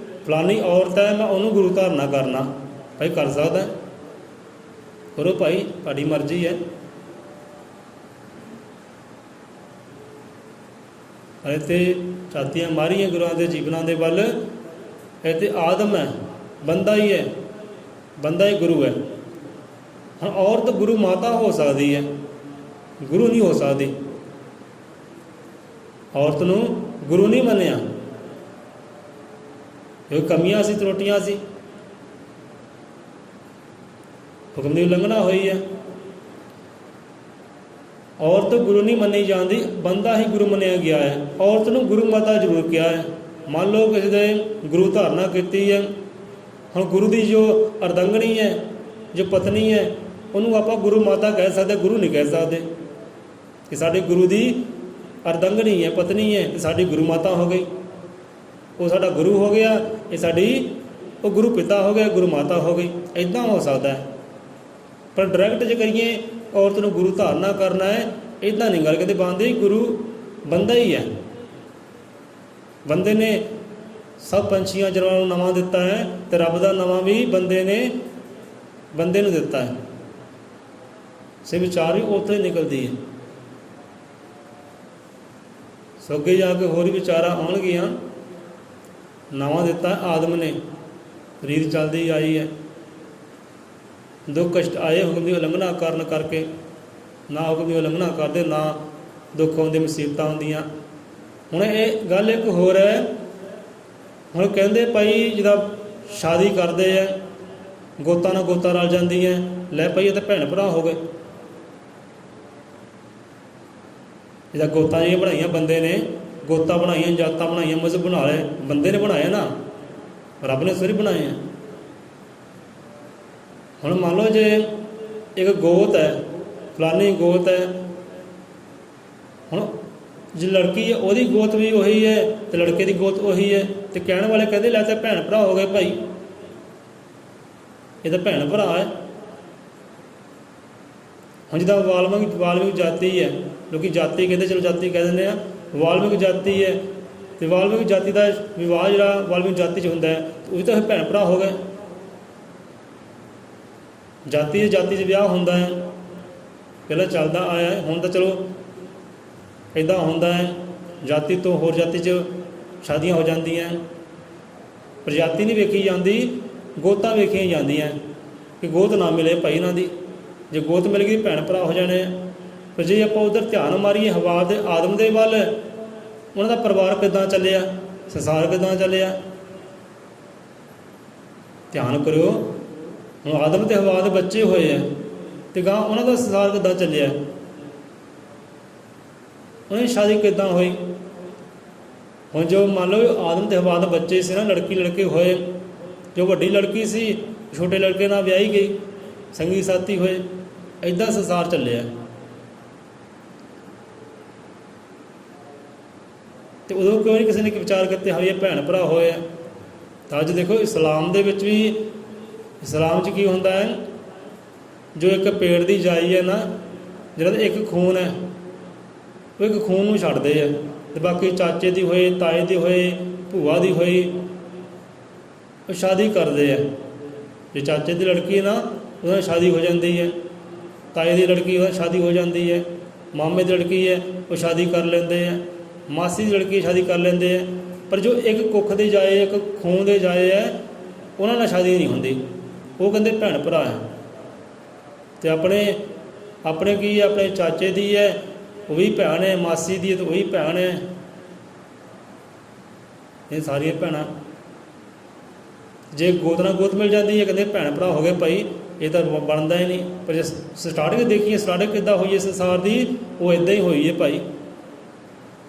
ਫਲਾਨੀ ਔਰਤ ਹੈ, ਮੈਂ ਉਹਨੂੰ ਗੁਰੂ ਧਾਰਨਾ ਕਰਨਾ। ਭਾਈ ਕਰ ਸਕਦਾ, ਕਰੋ ਭਾਈ, ਤੁਹਾਡੀ ਮਰਜ਼ੀ ਹੈ। ਇੱਥੇ ਝਾਤੀਆਂ ਮਾਰੀਆਂ ਗੁਰੂਆਂ ਦੇ ਜੀਵਨਾਂ ਦੇ ਵੱਲ। ਇੱਥੇ ਆਦਮ ਹੈ, ਬੰਦਾ ਹੀ ਹੈ, ਬੰਦਾ ਹੀ ਗੁਰੂ ਹੈ। ਹੁਣ ਔਰਤ ਗੁਰੂ ਮਾਤਾ ਹੋ ਸਕਦੀ ਹੈ, ਗੁਰੂ ਨਹੀਂ ਹੋ ਸਕਦੀ। ਔਰਤ ਨੂੰ ਗੁਰੂ ਨਹੀਂ ਮੰਨਿਆ, ਇਹ ਕਮੀਆਂ ਸੀ, ਤਰੁੱਟੀਆਂ ਸੀ, ਹੁਕਮ ਦੀ ਉਲੰਘਣਾ ਹੋਈ ਹੈ। ਔਰਤ ਗੁਰੂ ਨਹੀਂ ਮੰਨੀ ਜਾਂਦੀ, ਬੰਦਾ ਹੀ ਗੁਰੂ ਮੰਨਿਆ ਗਿਆ ਹੈ। ਔਰਤ ਨੂੰ ਗੁਰੂ ਮਾਤਾ ਜ਼ਰੂਰ ਕਿਹਾ ਹੈ। ਮੰਨ ਲਓ ਕਿਸੇ ਦੇ ਗੁਰੂ ਧਾਰਨਾ ਕੀਤੀ ਹੈ, ਹੁਣ ਗੁਰੂ ਦੀ ਜੋ ਅਰਦੰਗਣੀ ਹੈ, ਜੋ ਪਤਨੀ ਹੈ, ਉਹਨੂੰ ਆਪਾਂ ਗੁਰੂ ਮਾਤਾ ਕਹਿ ਸਕਦੇ, ਗੁਰੂ ਨਹੀਂ ਕਹਿ ਸਕਦੇ। ਕਿ ਸਾਡੇ ਗੁਰੂ ਦੀ ਅਰਦੰਗਣੀ ਹੈ, ਪਤਨੀ ਹੈ, ਤੇ ਸਾਡੀ ਗੁਰੂ ਮਾਤਾ ਹੋ ਗਈ, ਉਹ ਸਾਡਾ ਗੁਰੂ ਹੋ ਗਿਆ। ਇਹ ਸਾਡੀ ਉਹ ਗੁਰੂ ਪਿਤਾ ਹੋ ਗਿਆ, ਗੁਰੂ ਮਾਤਾ ਹੋ ਗਈ। ਇੱਦਾਂ ਹੋ ਸਕਦਾ ਹੈ। ਪਰ ਡਾਇਰੈਕਟ ਜੇ ਕਰੀਏ ਔਰਤ ਨੂੰ ਗੁਰੂ ਧਾਰਨਾ ਕਰਨਾ ਹੈ, ਇੱਦਾਂ ਨਹੀਂ ਗੱਲ ਕਹਿੰਦੇ। ਬੰਦੇ ਗੁਰੂ ਬੰਦਾ ਹੀ ਹੈ। ਬੰਦੇ ਨੇ ਸਭ ਪੰਛੀਆਂ ਜਾਨਵਰਾਂ ਨੂੰ ਨਾਵਾਂ ਦਿੱਤਾ ਹੈ, ਅਤੇ ਰੱਬ ਦਾ ਨਾਵਾਂ ਵੀ ਬੰਦੇ ਨੇ ਬੰਦੇ ਨੂੰ ਦਿੱਤਾ ਹੈ। ਸੇ ਵਿਚਾਰ ਵੀ ਉੱਥੋਂ ਹੀ ਨਿਕਲਦੀ ਹੈ। ਸੋ ਅੱਗੇ ਜਾ ਕੇ ਹੋਰ ਵਿਚਾਰਾਂ ਆਉਣਗੀਆਂ। ਨਾਵਾਂ ਦਿੱਤਾ ਆਦਮ ਨੇ, ਰੀਤ ਚੱਲਦੀ ਆਈ ਹੈ। ਦੁੱਖ ਕਸ਼ਟ ਆਏ ਹੁਕਮ ਦੀ ਉਲੰਘਣਾ ਕਰਨ ਕਰਕੇ। ਨਾ ਹੁਕਮ ਦੀ ਉਲੰਘਣਾ ਕਰਦੇ, ਨਾ ਦੁੱਖ ਆਉਂਦੇ, ਮੁਸੀਬਤਾਂ ਆਉਂਦੀਆਂ। ਹੁਣ ਇਹ ਗੱਲ ਇੱਕ ਹੋਰ ਹੈ। ਹੁਣ ਕਹਿੰਦੇ ਭਾਈ ਜਿੱਦਾਂ ਸ਼ਾਦੀ ਕਰਦੇ ਹੈ, ਗੋਤਾਂ ਨਾਲ ਗੋਤਾਂ ਰਲ ਜਾਂਦੀਆਂ, ਲੈ ਭਾਈ ਇਹ ਤਾਂ ਭੈਣ ਭਰਾ ਹੋ ਗਏ। ਜਿੱਦਾਂ ਗੋਤਾਂ ਜਿਹੜੀਆਂ ਬਣਾਈਆਂ ਬੰਦੇ ਨੇ, ਗੋਤਾਂ ਬਣਾਈਆਂ, ਜਾਤਾਂ ਬਣਾਈਆਂ, ਮਜ਼ਹਬ ਬਣਾ ਲਏ, ਬੰਦੇ ਨੇ ਬਣਾਏ ਨਾ, ਰੱਬ ਨੇ ਸਵੇਰੇ ਬਣਾਏ ਆ। ਹੁਣ ਮੰਨ ਲਓ ਜੇ ਇੱਕ ਗੋਤ ਹੈ, ਫਲਾਨੀ ਗੋਤ ਹੈ, ਹੁਣ ਜੇ ਲੜਕੀ ਹੈ ਉਹਦੀ ਗੋਤ ਵੀ ਉਹੀ ਹੈ ਅਤੇ ਲੜਕੇ ਦੀ ਗੋਤ ਉਹੀ ਹੈ, ਅਤੇ ਕਹਿਣ ਵਾਲੇ ਕਹਿੰਦੇ ਲੈ ਤਾਂ ਭੈਣ ਭਰਾ ਹੋ ਗਏ ਭਾਈ, ਇਹ ਤਾਂ ਭੈਣ ਭਰਾ ਹੈ। ਹੁਣ ਜਿੱਦਾਂ ਵਾਲਮੀਕ ਜਾਤੀ ਹੈ, ਲੋਕ ਜਾਤੀ ਕਹਿੰਦੇ, ਚਲੋ ਜਾਤੀ ਕਹਿ ਦਿੰਦੇ ਆ, ਵਾਲਮੀਕ ਜਾਤੀ ਹੈ, ਅਤੇ ਵਾਲਮੀਕ ਜਾਤੀ ਦਾ ਵਿਵਾਹ ਜਿਹੜਾ ਵਾਲਮੀਕ ਜਾਤੀ 'ਚ ਹੁੰਦਾ ਹੈ, ਉਹ ਤਾਂ ਭੈਣ ਭਰਾ ਹੋ ਗਏ। ਜਾਤੀ 'ਚ ਵਿਆਹ ਹੁੰਦਾ ਹੈ, ਪਹਿਲਾਂ ਚੱਲਦਾ ਆਇਆ, ਹੁਣ ਤਾਂ ਚਲੋ ਇੱਦਾਂ ਹੁੰਦਾ ਹੈ, ਜਾਤੀ ਤੋਂ ਹੋਰ ਜਾਤੀ 'ਚ ਸ਼ਾਦੀਆਂ ਹੋ ਜਾਂਦੀਆਂ। ਪਰ ਜਾਤੀ ਨਹੀਂ ਵੇਖੀ ਜਾਂਦੀ, ਗੋਤਾਂ ਵੇਖੀਆਂ ਜਾਂਦੀਆਂ ਕਿ ਗੋਤ ਨਾ ਮਿਲੇ ਭਾਈ ਇਹਨਾਂ ਦੀ। ਜੇ ਗੋਤ ਮਿਲ ਗਈ ਭੈਣ ਭਰਾ ਹੋ ਜਾਣੇ। ਪਰ ਜੇ ਆਪਾਂ ਉੱਧਰ ਧਿਆਨ ਮਾਰੀਏ ਹਵਾ ਦੇ ਆਦਮ ਦੇ ਵੱਲ, ਉਹਨਾਂ ਦਾ ਪਰਿਵਾਰ ਕਿੱਦਾਂ ਚੱਲਿਆ, ਸੰਸਾਰ ਕਿੱਦਾਂ ਚੱਲਿਆ, ਧਿਆਨ ਕਰਿਓ। ਹੁਣ ਆਦਮ ਅਤੇ ਹਵਾ ਦੇ ਬੱਚੇ ਹੋਏ ਆ, ਤੇ ਗਾਂ ਉਹਨਾਂ ਦਾ ਸੰਸਾਰ ਕਿੱਦਾਂ ਚੱਲਿਆ, ਉਹਨਾਂ ਦੀ ਸ਼ਾਦੀ ਕਿੱਦਾਂ ਹੋਈ। ਹੁਣ ਜੋ ਮੰਨ ਲਓ ਆਦਮ ਤੇ ਹਵਾ ਦੇ ਬੱਚੇ ਸੀ ਨਾ, ਲੜਕੀ ਲੜਕੇ ਹੋਏ, ਜੋ ਵੱਡੀ ਲੜਕੀ ਸੀ ਛੋਟੇ ਲੜਕੇ ਨਾਲ ਵਿਆਹੀ ਗਈ, ਸੰਗੀ ਸਾਥੀ ਹੋਏ, ਇੱਦਾਂ ਸੰਸਾਰ ਚੱਲਿਆ। ਤੇ ਉਦੋਂ ਕਿਉਂ ਨਹੀਂ ਕਿਸੇ ਨੇ ਵਿਚਾਰ ਕੀਤੇ ਹਾਂ ਇਹ ਭੈਣ ਭਰਾ ਹੋਏ ਆ। ਤਾਂ ਅੱਜ ਦੇਖੋ ਇਸਲਾਮ ਦੇ ਵਿੱਚ ਵੀ, ਇਸਲਾਮ 'ਚ ਕੀ ਹੁੰਦਾ ਹੈ, ਜੋ ਇੱਕ ਪੇਟ ਦੀ ਜਾਈ ਹੈ ਨਾ, ਜਿਹੜਾ ਇੱਕ ਖੂਨ ਹੈ, ਉਹ ਇੱਕ ਖੂਨ ਨੂੰ ਛੱਡਦੇ ਆ, ਤੇ ਬਾਕੀ ਚਾਚੇ ਦੀ ਹੋਏ, ਤਾਏ ਦੀ ਹੋਏ, ਭੂਆ ਦੀ ਹੋਈ, ਉਹ ਸ਼ਾਦੀ ਕਰਦੇ ਆ। ਜੇ ਚਾਚੇ ਦੀ ਲੜਕੀ ਹੈ ਨਾ, ਉਹਦੇ ਨਾਲ ਸ਼ਾਦੀ ਹੋ ਜਾਂਦੀ ਹੈ, ਤਾਏ ਦੀ ਲੜਕੀ ਉਹਦੇ ਨਾਲ ਸ਼ਾਦੀ ਹੋ ਜਾਂਦੀ ਹੈ, ਮਾਮੇ ਦੀ ਲੜਕੀ ਹੈ ਉਹ ਸ਼ਾਦੀ ਕਰ ਲੈਂਦੇ ਆ, ਮਾਸੀ ਦੀ ਲੜਕੀ ਸ਼ਾਦੀ ਕਰ ਲੈਂਦੇ ਆ। ਪਰ ਜੋ ਇੱਕ ਕੁੱਖ ਦੇ ਜਾਏ, ਇੱਕ ਖੂਨ ਦੇ ਜਾਏ ਹੈ, ਉਹਨਾਂ ਨਾਲ ਸ਼ਾਦੀ ਨਹੀਂ ਹੁੰਦੀ। ਉਹ ਕਹਿੰਦੇ ਭੈਣ ਭਰਾ ਹੈ। ਤੇ ਆਪਣੇ ਕੀ ਹੈ, ਆਪਣੇ ਚਾਚੇ ਦੀ ਹੈ ਉਹ ਵੀ ਭੈਣ ਹੈ, ਮਾਸੀ ਦੀ ਹੈ ਤਾਂ ਉਹ ਵੀ ਭੈਣ ਹੈ, ਇਹ ਸਾਰੀਆਂ ਭੈਣਾਂ। ਜੇ ਗੋਤ ਨਾਲ ਗੋਤ ਮਿਲ ਜਾਂਦੀ ਹੈ, ਕਹਿੰਦੇ ਭੈਣ ਭਰਾ ਹੋ ਗਏ ਭਾਈ, ਇਹ ਤਾਂ ਬਣਦਾ ਹੀ ਨਹੀਂ। ਪਰ ਜੇ ਸਟਾਰਟਿੰਗ ਦੇਖੀਏ, ਸਟਾਰਟਿੰਗ ਕਿੱਦਾਂ ਹੋਈ ਹੈ ਸੰਸਾਰ ਦੀ, ਉਹ ਇੱਦਾਂ ਹੀ ਹੋਈ ਹੈ ਭਾਈ।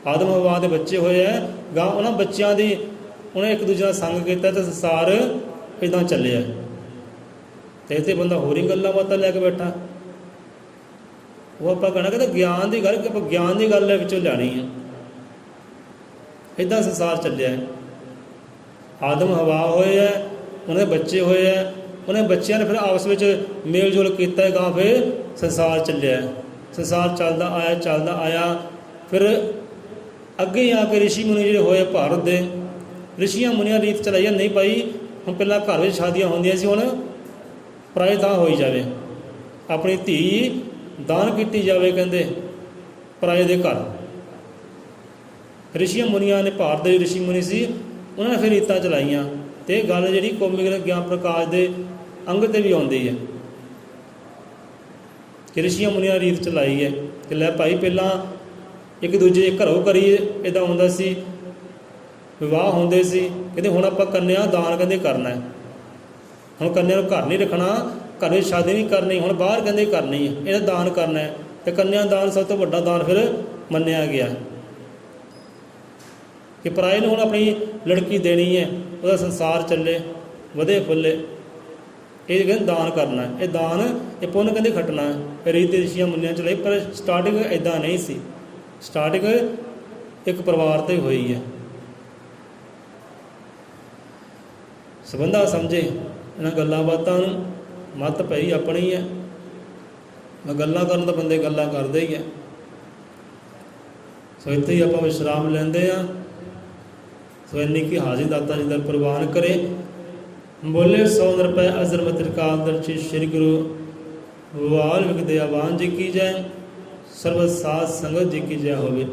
ਆਦਮ ਹਵਾ ਦੇ ਬੱਚੇ ਹੋਏ ਹੈ, ਗਾਂ ਉਹਨਾਂ ਬੱਚਿਆਂ ਦੀ ਉਹਨੇ ਇੱਕ ਦੂਜੇ ਨਾਲ ਸੰਗ ਕੀਤਾ ਤੇ ਸੰਸਾਰ ਇੱਦਾਂ ਚੱਲਿਆ। ਤੇ ਇੱਥੇ ਬੰਦਾ ਹੋਰ ਹੀ ਗੱਲਾਂ ਬਾਤਾਂ ਲੈ ਕੇ ਬੈਠਾ। ਉਹ ਆਪਾਂ ਕਹਿਣਾ ਕਿ ਗਿਆਨ ਦੀ ਗੱਲ, ਕਿ ਆਪਾਂ ਗਿਆਨ ਦੀ ਗੱਲ ਵਿੱਚੋਂ ਲੈਣੀ ਹੈ। ਇੱਦਾਂ ਸੰਸਾਰ ਚੱਲਿਆ ਹੈ। ਆਦਮ ਹਵਾ ਹੋਏ ਹੈ, ਉਹਨਾਂ ਦੇ ਬੱਚੇ ਹੋਏ ਹੈ, ਉਹਨਾਂ ਬੱਚਿਆਂ ਨੇ ਫਿਰ ਆਪਸ ਵਿੱਚ ਮੇਲ ਜੋਲ ਕੀਤਾ, ਗਾਂ ਫਿਰ ਸੰਸਾਰ ਚੱਲਿਆ। ਸੰਸਾਰ ਚੱਲਦਾ ਆਇਆ। ਫਿਰ ਅੱਗੇ ਆ ਕੇ ਰਿਸ਼ੀ ਮੁਨੀ ਜਿਹੜੇ ਹੋਏ ਭਾਰਤ ਦੇ, ਰਿਸ਼ੀਆਂ ਮੁਨੀਆਂ ਰੀਤ ਚਲਾਈ ਨਹੀਂ ਭਾਈ, ਹੁਣ ਪਹਿਲਾਂ ਘਰ ਵਿੱਚ ਸ਼ਾਦੀਆਂ ਹੁੰਦੀਆਂ ਸੀ, ਹੁਣ ਪਰਾਏ ਥਾਂ ਹੋਈ ਜਾਵੇ, ਆਪਣੀ ਧੀ ਦਾਨ ਕੀਤੀ ਜਾਵੇ, ਕਹਿੰਦੇ ਪਰਾਏ ਦੇ ਘਰ। ਰਿਸ਼ੀਆਂ ਮੁਨੀਆਂ ਨੇ, ਭਾਰਤ ਦੇ ਰਿਸ਼ੀ ਮੁਨੀ ਸੀ, ਉਹਨਾਂ ਨੇ ਫਿਰ ਰੀਤਾਂ ਚਲਾਈਆਂ। ਅਤੇ ਇਹ ਗੱਲ ਜਿਹੜੀ ਕੌਮੀ ਗਿਆਨ ਪ੍ਰਕਾਸ਼ ਦੇ ਅੰਗ 'ਤੇ ਵੀ ਆਉਂਦੀ ਹੈ ਕਿ ਰਿਸ਼ੀਆਂ ਮੁਨੀਆਂ ਰੀਤ ਚਲਾਈ ਹੈ ਕਿ ਲੈ ਭਾਈ ਪਹਿਲਾਂ ਇੱਕ ਦੂਜੇ ਘਰੋਂ ਕਰੀਏ, ਇੱਦਾਂ ਹੁੰਦਾ ਸੀ, ਵਿਵਾਹ ਹੁੰਦੇ ਸੀ, ਕਹਿੰਦੇ ਹੁਣ ਆਪਾਂ ਕੰਨਿਆ ਦਾਨ ਕਹਿੰਦੇ ਕਰਨਾ ਹੈ। ਹੁਣ ਕੰਨਿਆ ਨੂੰ ਘਰ ਨਹੀਂ ਰੱਖਣਾ, ਘਰ ਵਿੱਚ ਸ਼ਾਦੀ ਨਹੀਂ ਕਰਨੀ, ਹੁਣ ਬਾਹਰ ਕਹਿੰਦੇ ਕਰਨੀ ਹੈ, ਇਹਦਾ ਦਾਨ ਕਰਨਾ ਹੈ। ਅਤੇ ਕੰਨਿਆ ਦਾਨ ਸਭ ਤੋਂ ਵੱਡਾ ਦਾਨ ਫਿਰ ਮੰਨਿਆ ਗਿਆ ਕਿ ਪਰਾਏ ਨੂੰ ਹੁਣ ਆਪਣੀ ਲੜਕੀ ਦੇਣੀ ਹੈ, ਉਹਦਾ ਸੰਸਾਰ ਚੱਲੇ, ਵਧੇ ਫੁੱਲੇ, ਇਹ ਕਹਿੰਦੇ ਦਾਨ ਕਰਨਾ। ਇਹ ਦਾਨ, ਇਹ ਪੁੰਨ ਕਹਿੰਦੇ ਖੱਟਣਾ ਹੈ। ਰੀਤ ਰਿਸ਼ੀਆਂ ਮੁਨੀਆਂ ਚਲਾਈ, ਪਰ ਸਟਾਰਟਿੰਗ ਇੱਦਾਂ ਨਹੀਂ ਸੀ। ਸਟਾਰਟਿੰਗ ਇੱਕ ਪਰਿਵਾਰ 'ਤੇ ਹੋਈ ਹੈ। ਸੰਬੰਧਾ ਸਮਝੇ ਇਹਨਾਂ ਗੱਲਾਂ ਬਾਤਾਂ ਨੂੰ, ਮੱਤ ਪਈ ਆਪਣੀ ਹੈ। ਗੱਲਾਂ ਕਰਨ ਤਾਂ ਬੰਦੇ ਗੱਲਾਂ ਕਰਦੇ ਹੀ ਹੈ। ਸੋ ਇੱਥੇ ਹੀ ਆਪਾਂ ਵਿਸ਼ਰਾਮ ਲੈਂਦੇ ਹਾਂ। ਸੋ ਇੰਨੀ ਕੀ ਹਾਜ਼ਰ ਦਾਤਾ ਜੀ ਦਾ ਪ੍ਰਵਾਨ ਕਰੇ। ਬੋਲੇ 100 ਰੁਪਏ ਅਜ਼ਰ ਮਤਿਰਕਾਲ ਦਰਸ਼ੀ ਸ਼੍ਰੀ ਗੁਰੂ ਵਾਲਮੀਕ ਦਇਆਵਾਨ ਜੀ ਕੀ ਜੈ। ਸਰਬ ਸਾਧ ਸੰਗਤ ਜੀ ਕੀ ਜੈ ਹੋਵੇ।